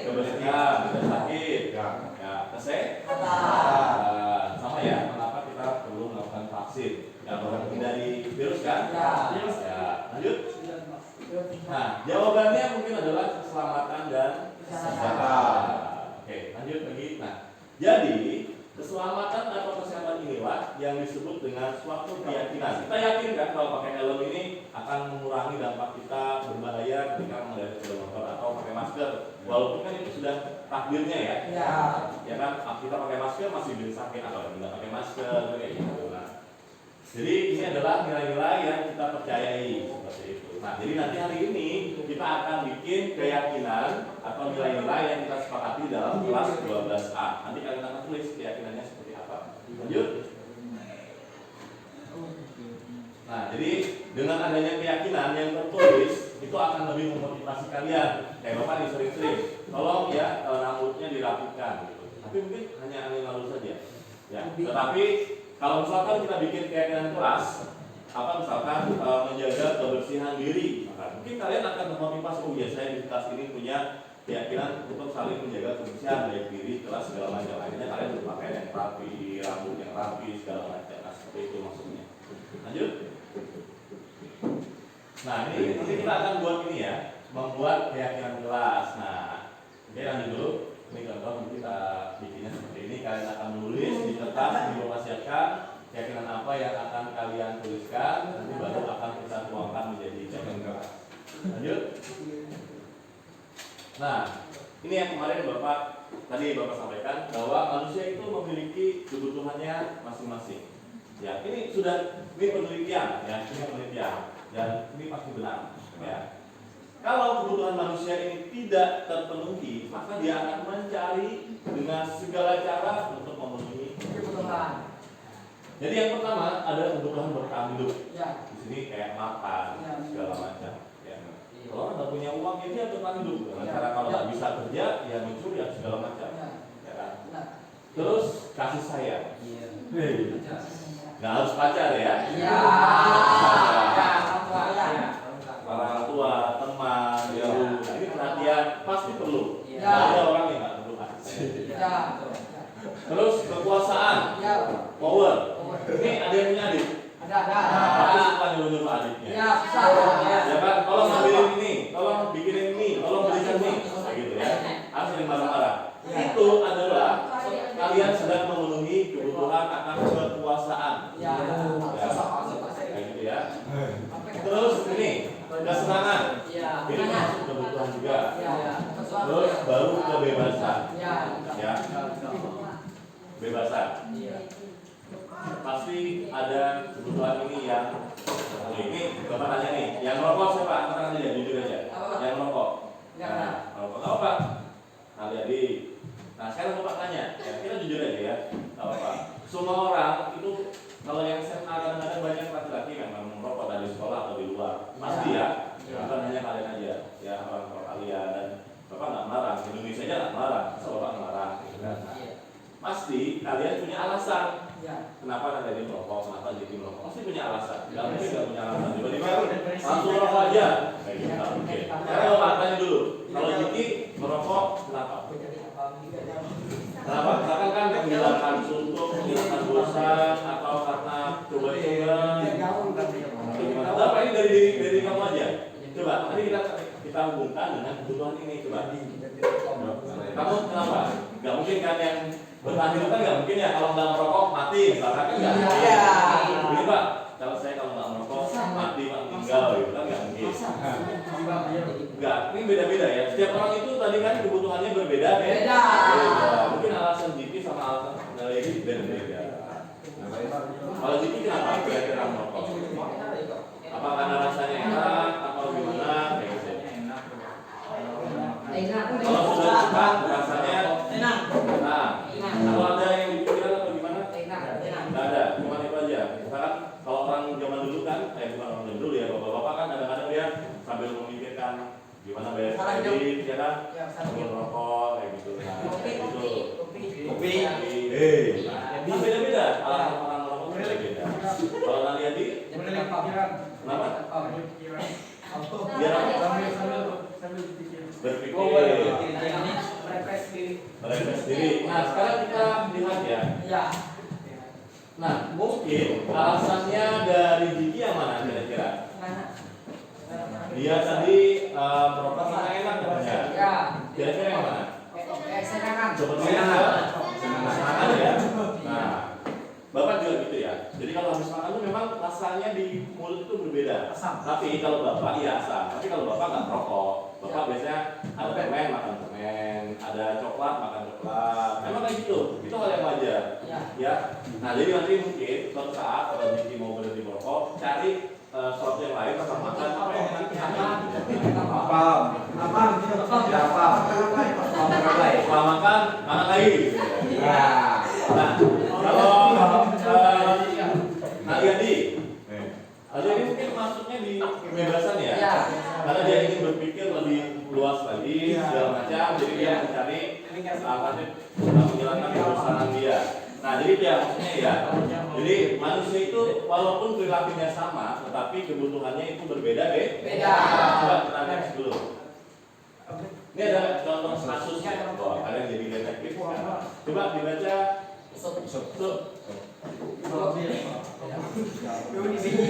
Kebersihan, tidak sakit, ya, kesehatan. Sama ya, mengapa kita perlu melakukan vaksin? Ya, menghindari virus kan? Ya. Lanjut. Nah, jawabannya mungkin adalah keselamatan dan kesehatan. Oke, lanjut lagi. Nah, jadi keselamatan atau kesehatan inilah yang disebut dengan suatu keyakinan. Kita yakin kan kalau pakai helm ini akan mengurangi dampak kita berbahaya ketika mengendarai sepeda motor atau pakai masker. Walaupun kan itu sudah takdirnya ya. Ya kan, kita pakai masker masih bisa sakit atau tidak pakai masker kayak gitu. Nah, jadi ini adalah nilai-nilai yang kita percayai seperti itu. Nah, jadi nanti hari ini kita akan bikin keyakinan atau nilai-nilai yang kita sepakati dalam kelas 12A. Nanti kalian akan tulis keyakinannya seperti apa. Lanjut. Nah, jadi dengan adanya keyakinan yang tertulis itu akan lebih memotivasi kalian. Kayak Bapak nih sering-sering, tolong ya rambutnya dirapikan gitu. Tapi mungkin hanya angin lalu saja. Ya, tetapi kalau misalkan kita bikin keyakinan kelas, misalkan menjaga kebersihan diri, mungkin kalian akan termotivasi. Oh ya, saya di kelas ini punya keyakinan untuk saling menjaga kebersihan baik diri, kelas segala macam. Akhirnya kalian berpakaian yang rapi, rambut yang rapi, segala macam. Nah, seperti itu maksudnya. Lanjut. Nah, ini nanti kita akan buat ini ya, membuat keyakinan kelas. Nah, oke, lanjut dulu. Ini contoh kita bikinnya seperti ini. Kalian akan menulis di kertas, di bawah siapkan keyakinan apa yang akan kalian tuliskan. Nanti baru akan kita tuangkan menjadi keyakinan kelas. Lanjut. Nah, ini yang kemarin tadi Bapak sampaikan bahwa manusia itu memiliki kebutuhannya masing-masing. Ya, ini penelitian ya, ini penelitian dan ini pasti benar. Ya. Kalau kebutuhan manusia ini tidak terpenuhi, maka dia akan mencari dengan segala cara untuk memenuhi kebutuhan. Jadi yang pertama ada kebutuhan bertahan hidup. Ya. Di sini kayak makan, segala macam. Ya. Kalau orang nggak punya uang, ya dia bertahan hidup. Dengan cara kalau nggak bisa kerja, ya mencuri ya segala macam. Ya kan? Terus kasih sayang. Hei. Nggak harus pacar ya. Ya. Orang tua, teman, guru. Nah, ini perhatian pasti perlu. Ya. Nggak ada orang yang nggak perlu kasih sayang. Ya. Terus kekuasaan, Ya. power. Ini ada yang punya adik. Ada. Pasti suka nyuruh-nyuruh adiknya. Ya, susah. Ya kan, tolong ambilin ini, tolong bikinin ini, tolong belikan ini, kayak gitu ya. Harus sering marah-marah. Itu adalah kalian sedang memenuhi kebutuhan akan kekuasaan. Ya. Kayak gitu ya. Terus ini kesenangan. Ya. Ini masuk kebutuhan juga. Ya. Terus baru kebebasan. Ya. Ya. Kebebasan. Pasti ada kebutuhan ini yang ini bapak tanya nih, yang merokok siapa? Angkat tangan aja, jujur aja. Yang merokok. Nah, merokok tahu pak? Nah, jadi, nah sekarang bapak tanya, ya, kita jujur aja ya, tahu pak? Semua orang itu kalau yang SMA kadang-kadang banyak laki-laki memang merokok dari sekolah atau di luar, pasti ya. Bukan hanya kalian aja, ya orang tua kalian dan bapak nggak marah, Indonesia aja nggak marah, masa bapak marah, gitu kan? Pasti kalian punya alasan. Kenapa anda jadi merokok? Kenapa jadi merokok? Pasti punya alasan. Gak mungkin gak punya alasan. Tiba-tiba langsung merokok aja. Kayak gitu. Oke. Sekarang bapak tanya dulu. Kalau Jiki merokok kenapa? Kenapa? Misalkan kan menghilangkan suntuk, menghilangkan bosan, atau karena coba-coba. Kenapa ini dari kamu aja? Coba. Nanti kita hubungkan dengan kebutuhan ini. Coba. Kamu kenapa? Gak mungkin kan yang bertahan hidup kan nggak mungkin ya, kalau nggak merokok mati misalkan kan nggak mungkin. Ini pak, kalau saya kalau nggak merokok mati pak tinggal gitu kan nggak mungkin. Nggak, ini beda-beda ya. Setiap orang itu tadi kan kebutuhannya berbeda ya. Beda. Mungkin alasan Jiki sama alasan Naledi beda-beda. Kalau Jiki kenapa kira-kira merokok? Apa karena rasanya enak atau gimana? Kayak gitu. Kalau sudah suka rasanya enak. Kalau ada yang dipikirkan atau gimana? Tidak ada, cuma itu aja. Misalkan kalau orang zaman dulu kan, bukan orang zaman dulu ya, bapak-bapak kan kadang-kadang dia sambil memikirkan gimana bayar kredit, ya kan? Sambil rokok, kayak gitu. Nah, kayak gitu. Kopi. Nah, beda-beda. Alasan orang merokok beda-beda. Kalau Naliadi, kenapa? Biar berpikir. Merefresh diri. Nah, sekarang kita lihat ya. Nah, mungkin alasannya dari Jiki yang mana kira-kira? Dia tadi merokok karena enak katanya. Kira-kira yang mana? Seperti senang ya. Nah, bapak juga gitu ya. Jadi kalau habis makan itu memang rasanya di mulut itu berbeda. Tapi kalau bapak iya asam. Tapi kalau bapak nggak merokok, bapak biasanya ada permen makan permen, ada coklat makan coklat. Memang kayak gitu. Itu hal yang wajar. Ya. Nah jadi nanti mungkin suatu saat kalau Jiki mau berhenti merokok, cari sesuatu yang lain atau makan apa yang nanti setelah makan lagi. Nah kalau Naliadi, ini mungkin masuknya di kebebasan ya, karena dia ingin berpikir lebih luas lagi segala macam, jadi dia mencari alternatif menghilangkan kebosanan dia. Nah jadi dia maksudnya ya, jadi manusia itu walaupun perilakunya sama, tetapi kebutuhannya itu berbeda beda. Coba kita next dulu. Ini ada contoh kasusnya, kalian jadi detektif. Coba dibaca.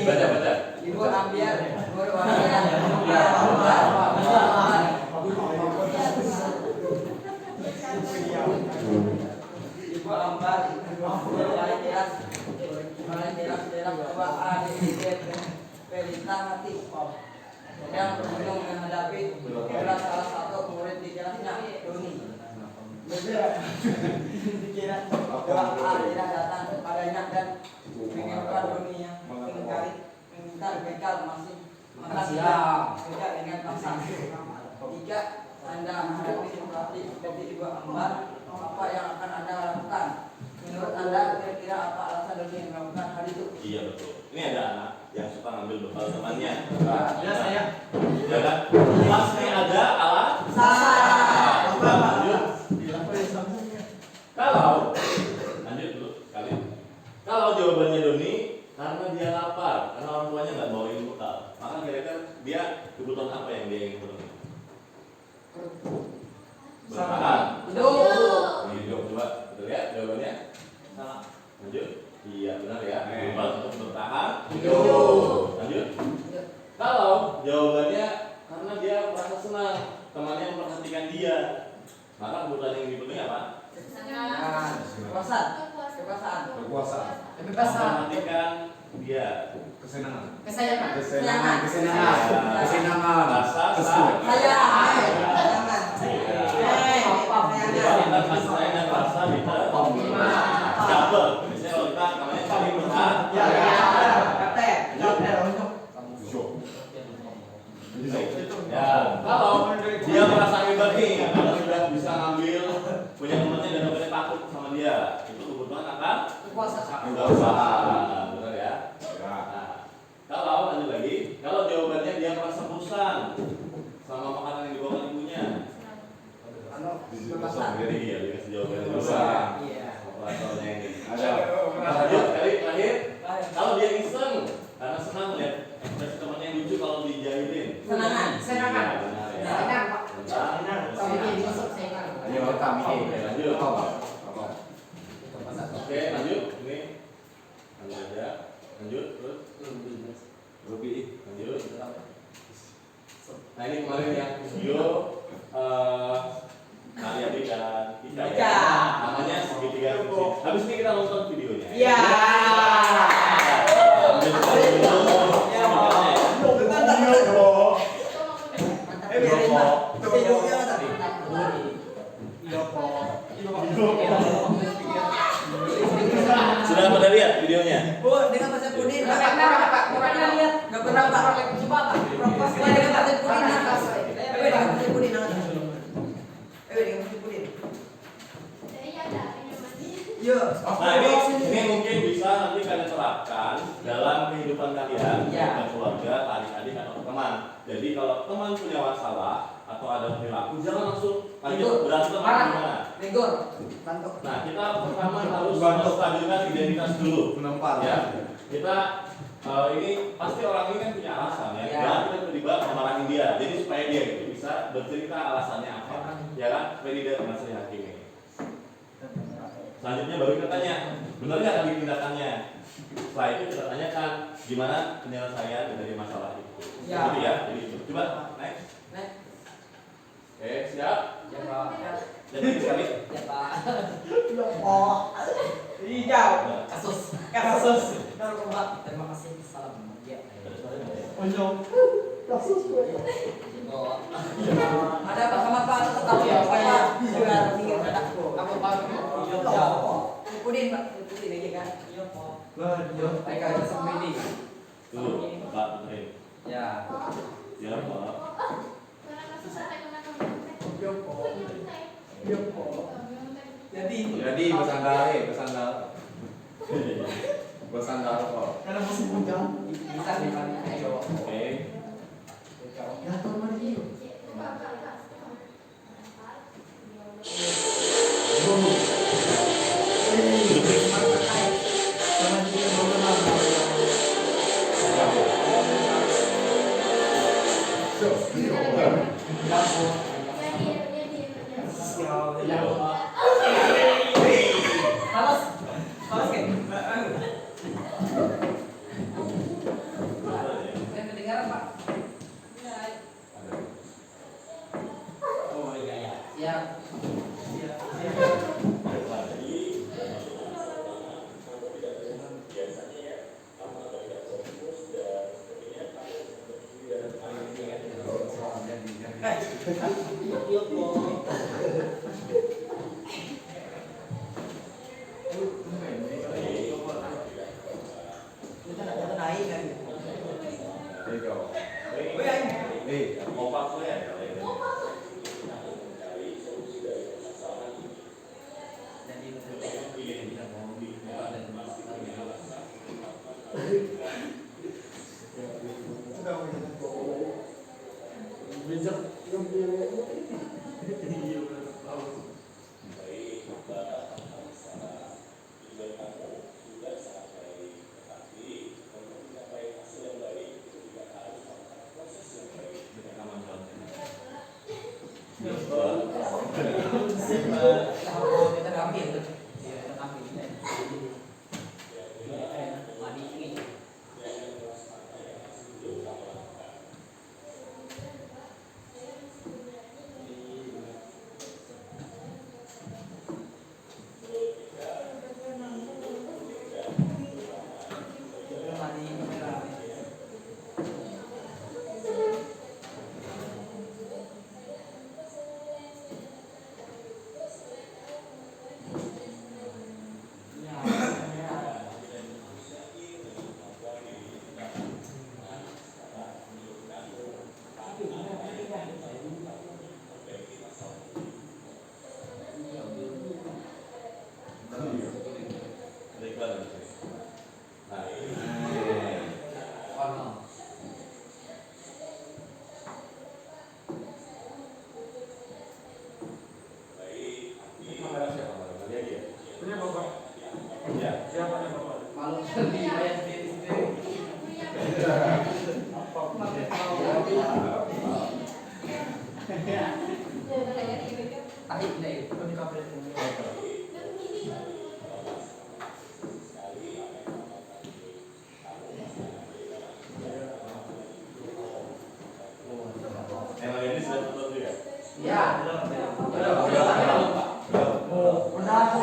Baca. Ibu ambil Ibu ambar pelita mati yang belum menghadapi berat salah satu murid di kelasnya Doni. Dikira doa tidak datang kepadanya dan mengingatkan Doni yang mengingkari meminta bekal masih tidak dengan paksa. Jika Anda menghadapi situasi seperti Ibu Ambar, apa yang akan Anda lakukan? Menurut Anda kira-kira apa alasan Doni yang melakukan Iya betul. Ini ada anak yang suka ngambil bekal temannya. Ya saya. Ya kan? Pasti ada alasan. Lanjut. Kalau lanjut dulu kali. Kalau jawabannya Doni karena dia lapar, karena orang tuanya nggak bawain bekal, maka kira-kira dia kebutuhan apa yang dia ingin penuhi? Bertahan. Hidup. Coba betul ya jawabannya? Salah. Lanjut. Iya benar ya. Coba untuk bertahan. Lanjut. Kalau jawabannya karena dia merasa senang, temannya memperhatikan dia, maka kebutuhan yang dipenuhi apa? Kekuasaan. Berpuasa. Memperhatikan dia. Kesenangan. Kesayangan. Kesenangan. Rasa kita kasih sayang dan rasa kita double. Misalnya kalau kita namanya saling berharap. Ya, kalau dia merasa hebat nih, karena sudah bisa ngambil punya temannya dan temannya takut sama dia, itu kebutuhan akan kekuasaan, benar ya? Nah, kalau lanjut lagi, kalau jawabannya dia merasa bosan sama makanan yang dibawa ibunya, iya, dikasih jawaban yang bosan. Operatornya ini. Ada. Lanjut kali terakhir, kalau dia iseng karena senang lihat ekspresi temannya yang lucu kalau dijahilin. Senangan. Iya, benar ya. Ayo kami. Oke, lanjut. Oke, lanjut. Ini lanjut aja. Lanjut terus. Lebih lanjut. Nah ini kemarin yang video kali adik dan Ika ya. Namanya segitiga fungsi. Habis ini kita nonton videonya. Iya. Sudah pada lihat videonya? Bu, dengan pasir kuning. Nggak pernah lihat. Nggak pernah Pak. Coba Pak. Proposalnya dengan pasir kuning. Dengan pasir kuning. Dengan pasir kuning. Iya. Nah ini mungkin bisa nanti kalian terapkan dalam kehidupan kalian, dengan keluarga, adik-adik atau teman. Jadi kalau teman punya masalah atau ada perilaku, jangan langsung berantem gimana? Negor. Bantu. Nah kita pertama harus menstabilkan identitas dulu. Ya. Kita ini pasti orang ini kan punya alasan ya. Jangan kita tiba-tiba memarahin dia. Jadi supaya dia itu bisa bercerita alasannya apa, ya kan? Supaya dia tidak merasa dihakimi. Selanjutnya baru kita tanya, benar nggak tadi tindakannya? Setelah itu kita tanyakan gimana penyelesaian dari masalah itu. Ya. Jadi ya, jadi itu. Coba next. Oke, siap? Ya Pak. Jadi sekali. Ya Pak. Hijau. Kasus. Terima kasih. Salam. Ya. Ada Pak sama Pak tetap ya Pak. Sudah tinggal apa Pak? Pudin Pak, pudin aja kan. Iya Pak. Baik aja sendiri. Tuh, Pak Putri. Ya. Ya, Pak. Jadi bersandar kok. Bisa nih Pak. Ayo. Oke. Harus kan? Saya kedengaran Pak. Oh iya. Siap. di sini. Nah, ini. Baik, ini kamera siapa? Kamera dia ya? Punya bapak. Ya. Siapa yang bapak? Malu sendiri, bayar sendiri. Yang ini sudah tutup juga. Ya. Udah aku.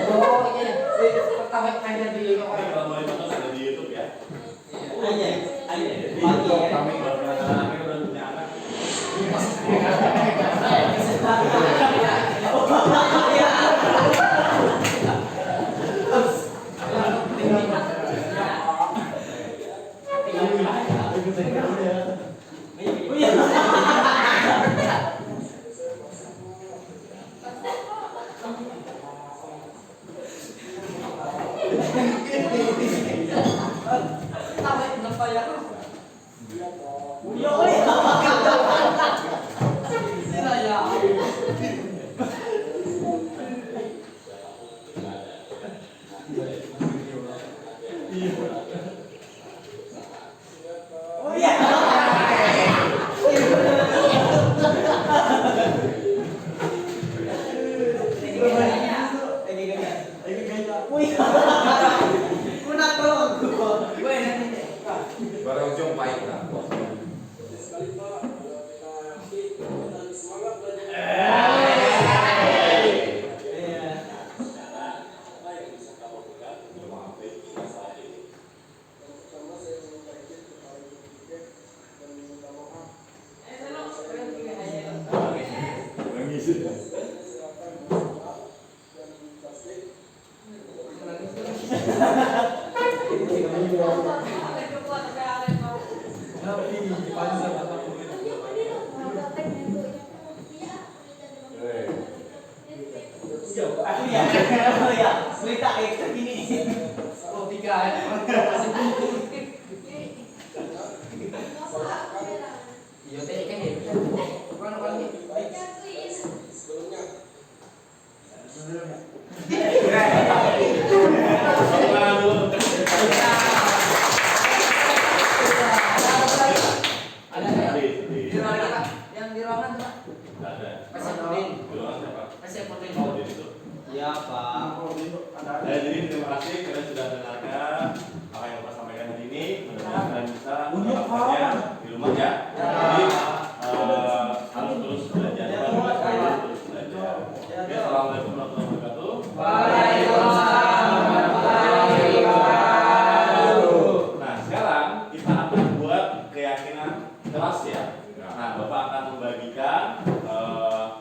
Oh iya. Pertama kali di Ini kalau mau ditonton ada di YouTube ya. Kami Baru kami udah punya anak. Barang jom pahit lah. Jadi terima kasih kalian sudah mendengarkan apa yang Bapak sampaikan hari ini. Mudah-mudahan kalian bisa melakukannya di rumah ya. Jadi harus terus belajar. Terus belajar. Oke, assalamualaikum warahmatullahi wabarakatuh. Nah, sekarang kita akan buat keyakinan kelas ya. Nah, Bapak akan membagikan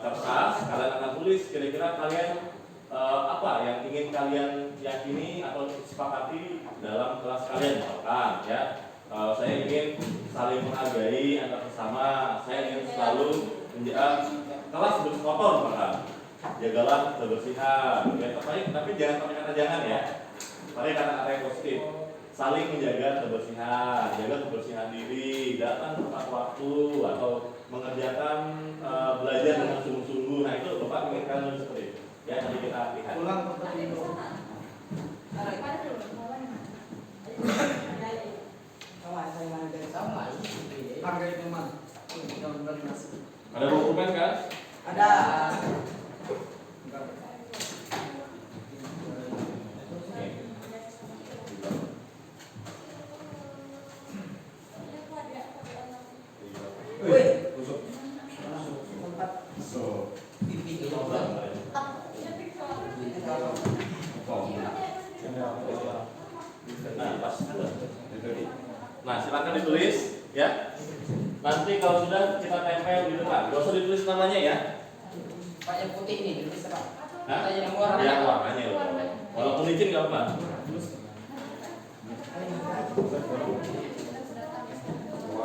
kertas. Kalian akan tulis kira-kira kalian apa yang ingin kalian yakini atau sepakati dalam kelas kalian, misalkan ya saya ingin saling menghargai antar sesama, saya ingin selalu kelas berkotor, misalkan jagalah kebersihan ya, tapi jangan pakai kata jangan ya, pakai kata-kata yang positif, saling menjaga kebersihan, jaga kebersihan diri, datang tepat waktu atau mengerjakan belajar dengan sungguh-sungguh. Nah, itu Bapak ingin kalian seperti itu ya, nanti kita lihat. Pulang ke Ada dokumen kan? Ada. Nah, silakan ditulis ya. Nanti kalau sudah kita tempel di depan. Gak usah ditulis namanya ya. Pak yang putih ini ditulis apa? Hah? Yang warna. Ya, warnanya. Walaupun licin nggak apa.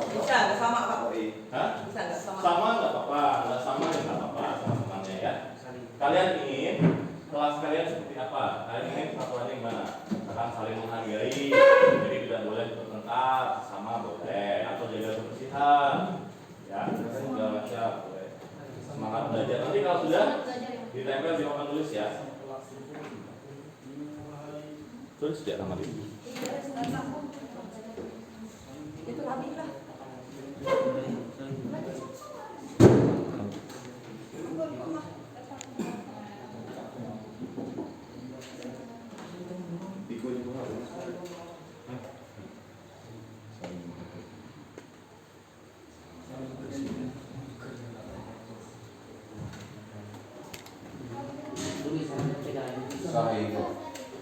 Bisa nggak sama Pak? Hah? Bisa nggak sama? Sama nggak apa-apa, nggak sama ya nggak apa-apa, sama temannya ya. Kalian ingin kelas kalian seperti apa? Kalian ingin satuannya yang mana? Terus sejak lama itu. Itu habis lah.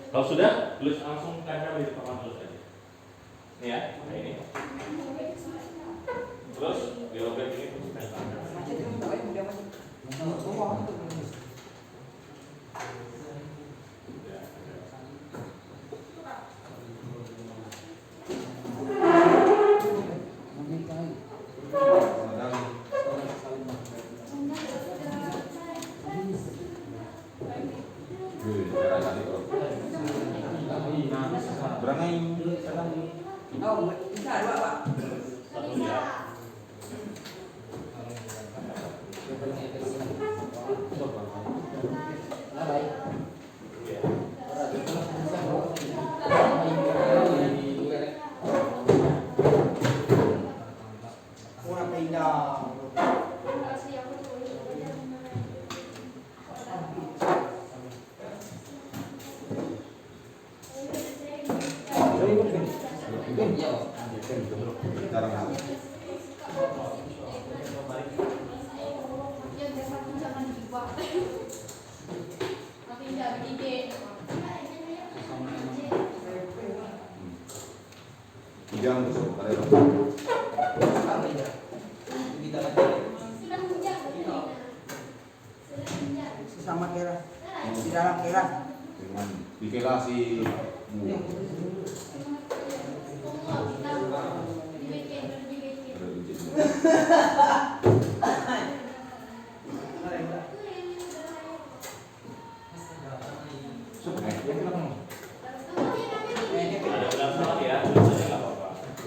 Kalau sudah, tulis langsung tempel di depan tulis aja. Ini ya, kayak ini. Terus dirobek ini terus tempel. Oh, bisa dua Pak. Satu ya. Kurang pindah. Sama kira di dalam kira Dikelasi Ada benar salah ya, tulis aja nggak apa-apa. Habis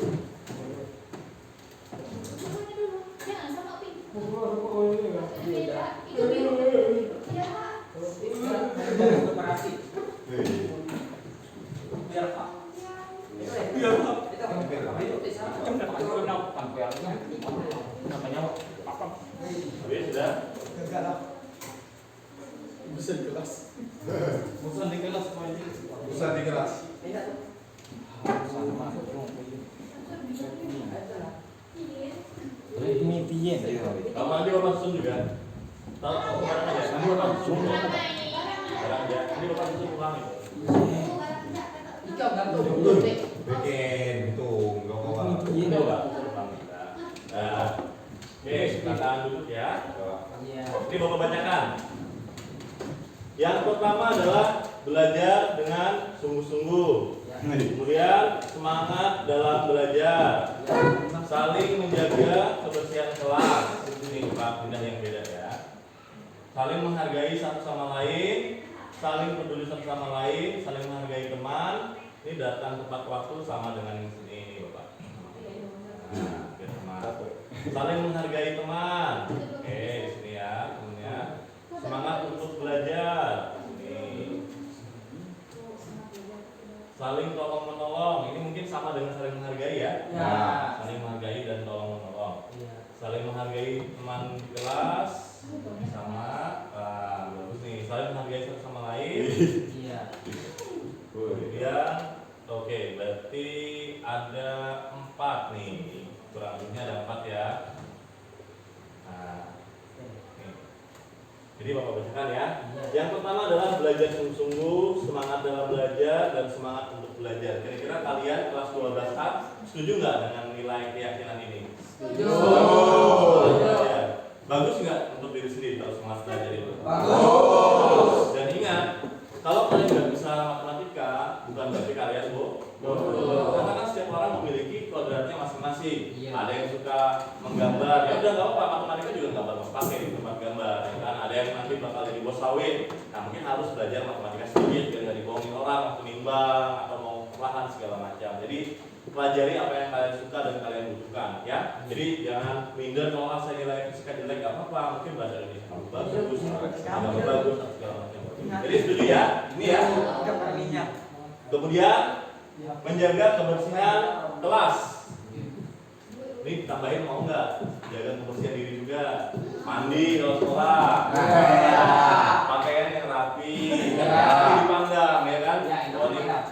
sudah. Pusat di kelas. Kalau mandi bapak susun juga. Tahu barang aja. Nanti bapak susun. Barang aja. Nanti bapak susun ulang itu. Bikin hitung gak Ini bapak susun ulang kita. Nah, oke, silakan duduk ya. Ini bapak bacakan. Yang pertama adalah belajar dengan sungguh-sungguh. Kemudian semangat dalam belajar. Saling menjaga kebersihan kelas. Ini Pak, pindah yang beda ya. Saling menghargai satu sama lain, saling peduli satu sama lain, saling menghargai teman. Ini datang tepat waktu sama dengan yang sini, Bapak. Nah, biar semangat. Saling menghargai teman. Oke, di sini ya, temennya. Semangat untuk belajar. Ini. Saling tolong menolong. Ini mungkin sama dengan saling menghargai ya. Ya. Saling menghargai dan tolong menolong. Saling menghargai teman di kelas. Sama. Bagus nih. Saling menghargai satu sama lain. Kemudian, oke, berarti ada 4 nih. Kurang lebihnya ada 4 ya. Nah, nih. Jadi Bapak bacakan ya. Yang pertama adalah belajar sungguh-sungguh, semangat dalam belajar dan semangat untuk belajar. Kira-kira kalian kelas 12A setuju nggak dengan nilai keyakinan ini? Setuju. Ya. Bagus nggak untuk diri sendiri kalau semangat belajar itu? Bagus. Dan ingat, kalau kalian nggak bisa matematika, bukan berarti kalian karena kan setiap orang memiliki kodratnya masing-masing. Ada yang suka menggambar, ya udah nggak apa-apa, matematika juga nggak apa-apa pakai di tempat gambar. Ya kan? Ada yang nanti bakal jadi bos sawit, nah mungkin harus belajar matematika sedikit biar nggak dibohongin orang waktu nimbang atau mau lahan segala macam. Jadi pelajari apa yang kalian suka dan kalian butuhkan, ya. Jadi jangan minder kalau saya nilai fisika jelek nggak apa-apa, mungkin bahasa Indonesia bagus, agama bagus, segala macam. Jadi setuju ya, ini ya. Kemudian menjaga kebersihan kelas. Ini tambahin mau nggak? Jaga kebersihan diri juga. Mandi kalau sekolah. Pakaian yang rapi, rapi dipandang, ya kan?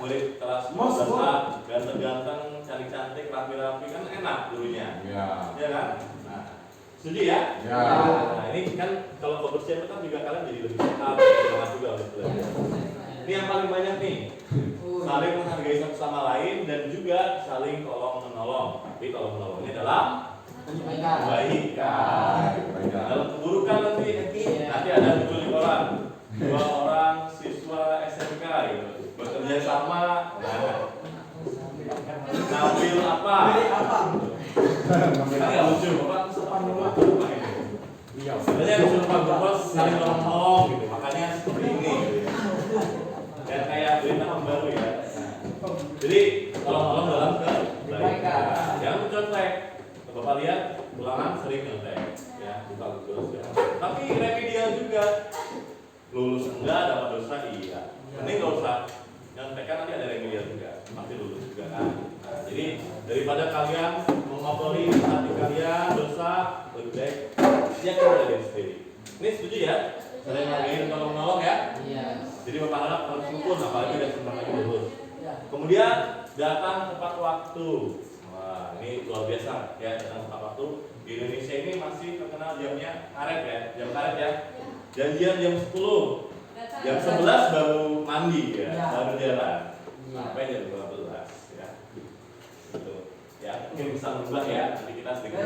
Boleh kelas besar, ganteng-ganteng, cantik-cantik, rapi-rapi, kan enak dulunya. Ya kan? Nah, setuju ya? Nah, ini kan kalau kebersihan itu kan juga kalian jadi lebih sehat, semangat juga oleh belajar. Ini yang paling banyak nih, saling menghargai satu sama lain dan juga saling tolong menolong. Tapi tolong menolongnya dalam kebaikan. Dalam keburukan nanti ada muncul di koran 2 orang siswa SMK gitu bekerja sama, ngambil apa? Ini nggak lucu, bapak sepan dulu ini. Sebenarnya disuruh Pak Gubernur saling tolong gitu, makanya seperti ini. Dan kayak berita baru ya. Jadi tolong dalam kebaikan. Jangan mencontek. Bapak lihat ulangan sering nyontek, ya buka terus ya. Tapi remedial juga. Lulus enggak, dapat dosa iya. Ini nggak usah nyontek, kan nanti ada remedial juga, pasti lulus juga kan. Nah, jadi daripada kalian mengotori hati kalian dosa, lebih baik ya kepada diri sendiri. Ini setuju ya? Saling menghargai tolong menolong ya. Jadi bapak harap harus rukun, apalagi udah sebentar lagi lulus. Kemudian datang tepat waktu. Wah, ini luar biasa ya, datang tepat waktu. Di Indonesia ini masih terkenal jamnya karet ya, jam karet ya. Janjian jam 10, jam 11 baru mandi ya, baru jalan. Sampai jam 12 ya. Gitu. Ya, mungkin bisa berubah ya, nanti kita sedikit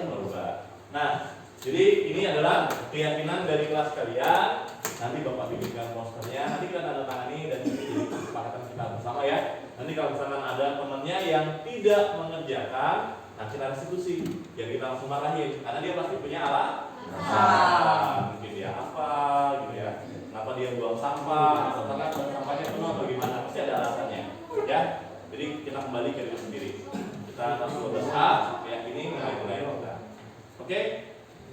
berubah. Nah, jadi ini adalah keyakinan dari kelas kalian. Nanti bapak bikinkan posternya, nanti kita tanda tangani dan ini jadi kesepakatan kita bersama ya. Nanti kalau misalkan ada temannya yang tidak mengerjakan, nah kita restitusi, ya kita langsung marahin, karena dia pasti punya alasan. Mungkin dia apa gitu ya, kenapa dia buang sampah, atau karena sampahnya penuh atau gimana, pasti ada alasannya ya. Jadi kita kembali ke diri sendiri, kita langsung berusaha meyakini nilai-nilai kita. Oke,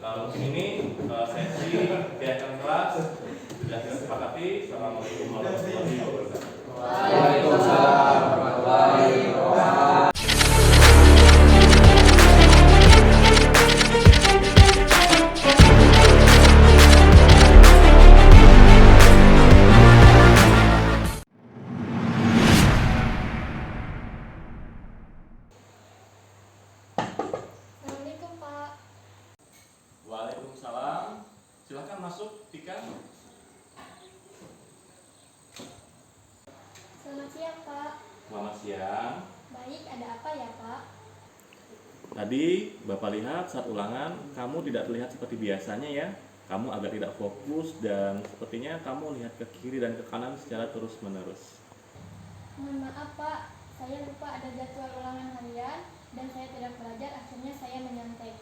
mungkin ini sesi kegiatan kelas sudah kita sepakati. Assalamualaikum warahmatullahi wabarakatuh. Waalaikumsalam warahmatullahi wabarakatuh. Assalamualaikum Pak. Waalaikumsalam. Silahkan masuk, Tika. Selamat siang Pak. Selamat siang. Baik, ada apa ya Pak? Tadi Bapak lihat saat ulangan kamu tidak terlihat seperti biasanya ya. Kamu agak tidak fokus dan sepertinya kamu lihat ke kiri dan ke kanan secara terus-menerus. Mohon maaf Pak, saya lupa ada jadwal ulangan harian dan saya tidak belajar, akhirnya saya menyontek.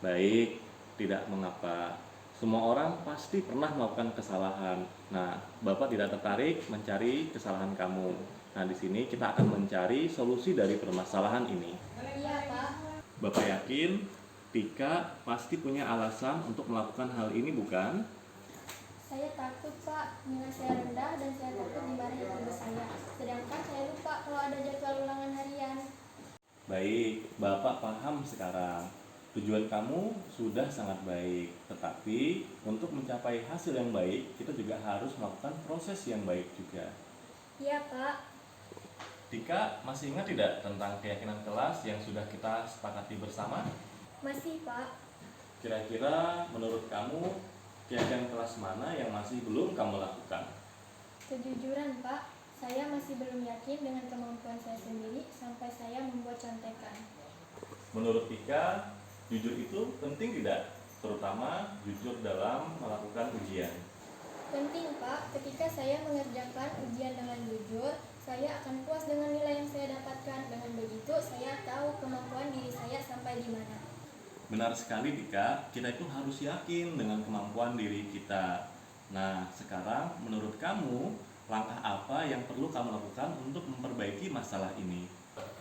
Baik, tidak mengapa. Semua orang pasti pernah melakukan kesalahan. Nah, Bapak tidak tertarik mencari kesalahan kamu. Nah, di sini kita akan mencari solusi dari permasalahan ini. Iya Pak. Bapak yakin Tika pasti punya alasan untuk melakukan hal ini, bukan? Saya takut Pak, nilai saya rendah dan saya takut dimarahi ibu saya. Sedangkan saya lupa kalau ada jadwal ulangan harian. Baik, Bapak paham sekarang. Tujuan kamu sudah sangat baik, tetapi untuk mencapai hasil yang baik, kita juga harus melakukan proses yang baik juga. Iya Pak. Tika, masih ingat tidak tentang keyakinan kelas yang sudah kita sepakati bersama? Masih Pak. Kira-kira menurut kamu, keyakinan kelas mana yang masih belum kamu lakukan? Kejujuran Pak, saya masih belum yakin dengan kemampuan saya sendiri sampai saya membuat contekan. Menurut Tika, jujur itu penting tidak? Terutama jujur dalam melakukan ujian. Penting Pak, ketika saya mengerjakan ujian dengan jujur, saya akan puas dengan nilai yang saya dapatkan. Dengan begitu, saya tahu kemampuan diri saya sampai di mana. Benar sekali Tika, kita itu harus yakin dengan kemampuan diri kita. Nah, sekarang menurut kamu, langkah apa yang perlu kamu lakukan untuk memperbaiki masalah ini?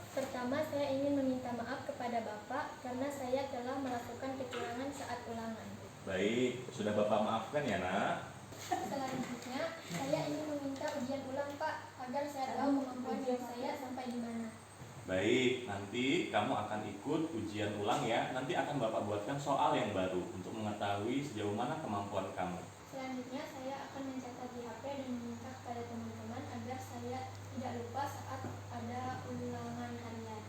Pertama, saya ingin meminta maaf kepada Bapak karena saya telah melakukan kecurangan saat ulangan. Baik, sudah Bapak maafkan ya nak? Selanjutnya, saya ingin meminta ujian ulang Pak, agar saya tahu kemampuan diri saya sampai di mana. Baik, nanti kamu akan ikut ujian ulang ya. Nanti akan Bapak buatkan soal yang baru untuk mengetahui sejauh mana kemampuan kamu. Selanjutnya saya akan mencatat di HP dan meminta kepada teman-teman agar saya tidak lupa saat ada ulangan harian.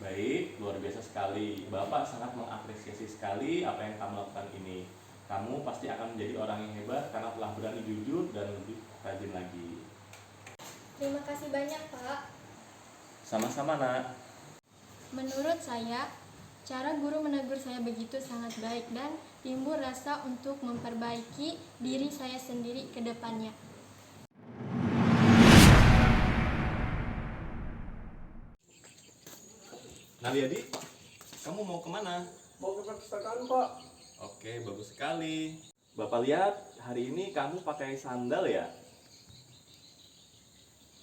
Baik, luar biasa sekali. Bapak sangat mengapresiasi sekali apa yang kamu lakukan ini. Kamu pasti akan menjadi orang yang hebat karena telah berani jujur dan lebih rajin lagi. Terima kasih banyak, Pak. Sama-sama, Nak. Menurut saya, cara guru menegur saya begitu sangat baik dan timbul rasa untuk memperbaiki diri saya sendiri ke depannya. Nalyadi, kamu mau kemana? Mau ke perpustakaan, Pak. Oke, bagus sekali. Bapak lihat, hari ini kamu pakai sandal ya?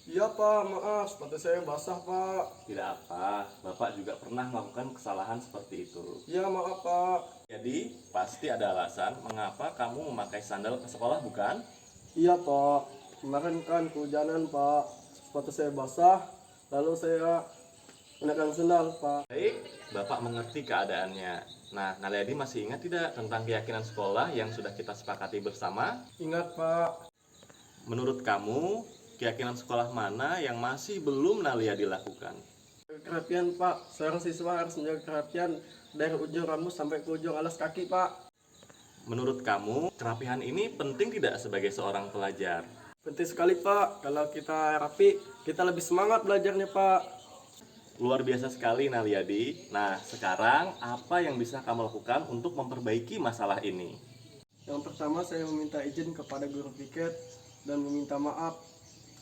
Iya, Pak. Maaf, sepatu saya basah, Pak. Tidak apa, Bapak juga pernah melakukan kesalahan seperti itu. Iya, maaf, Pak. Jadi, pasti ada alasan mengapa kamu memakai sandal ke sekolah, bukan? Iya, Pak. Kemarin kan kehujanan, Pak. Sepatu saya basah, lalu saya gunakan sandal, Pak. Baik, Bapak mengerti keadaannya. Nah, Nalyadi masih ingat tidak tentang keyakinan sekolah yang sudah kita sepakati bersama? Ingat, Pak. Menurut kamu, keyakinan sekolah mana yang masih belum Nalyadi lakukan? Kerapian, Pak. Seorang siswa harus menjaga kerapian dari ujung rambut sampai ke ujung alas kaki, Pak. Menurut kamu, kerapihan ini penting tidak sebagai seorang pelajar? Penting sekali, Pak. Kalau kita rapi, kita lebih semangat belajarnya, Pak. Luar biasa sekali, Nalyadi. Nah, sekarang apa yang bisa kamu lakukan untuk memperbaiki masalah ini? Yang pertama, saya meminta izin kepada guru piket dan meminta maaf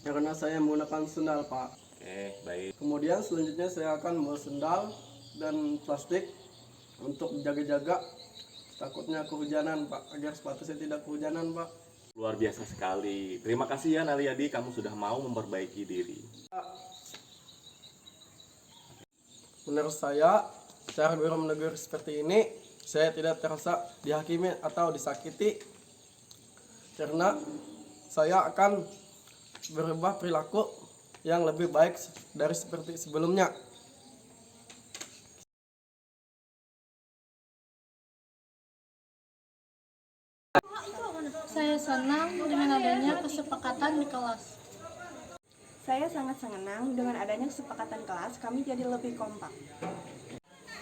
karena saya menggunakan sendal, Pak. Oke, baik. Kemudian selanjutnya saya akan membawa sendal dan plastik untuk jaga-jaga takutnya kehujanan, Pak, agar sepatu saya tidak kehujanan, Pak. Luar biasa sekali. Terima kasih ya, Nalyadi, kamu sudah mau memperbaiki diri. Menurut saya, cara guru menegur seperti ini, saya tidak terasa dihakimi atau disakiti karena saya akan berubah perilaku yang lebih baik dari seperti sebelumnya. Saya senang dengan adanya kesepakatan di kelas. Saya sangat senang dengan adanya kesepakatan kelas, kami jadi lebih kompak.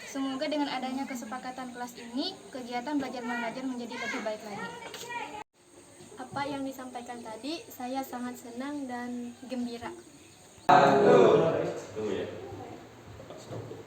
Semoga dengan adanya kesepakatan kelas ini, kegiatan belajar mengajar menjadi lebih baik lagi. Apa yang disampaikan tadi, saya sangat senang dan gembira. Tunggu ya. Bapak stop.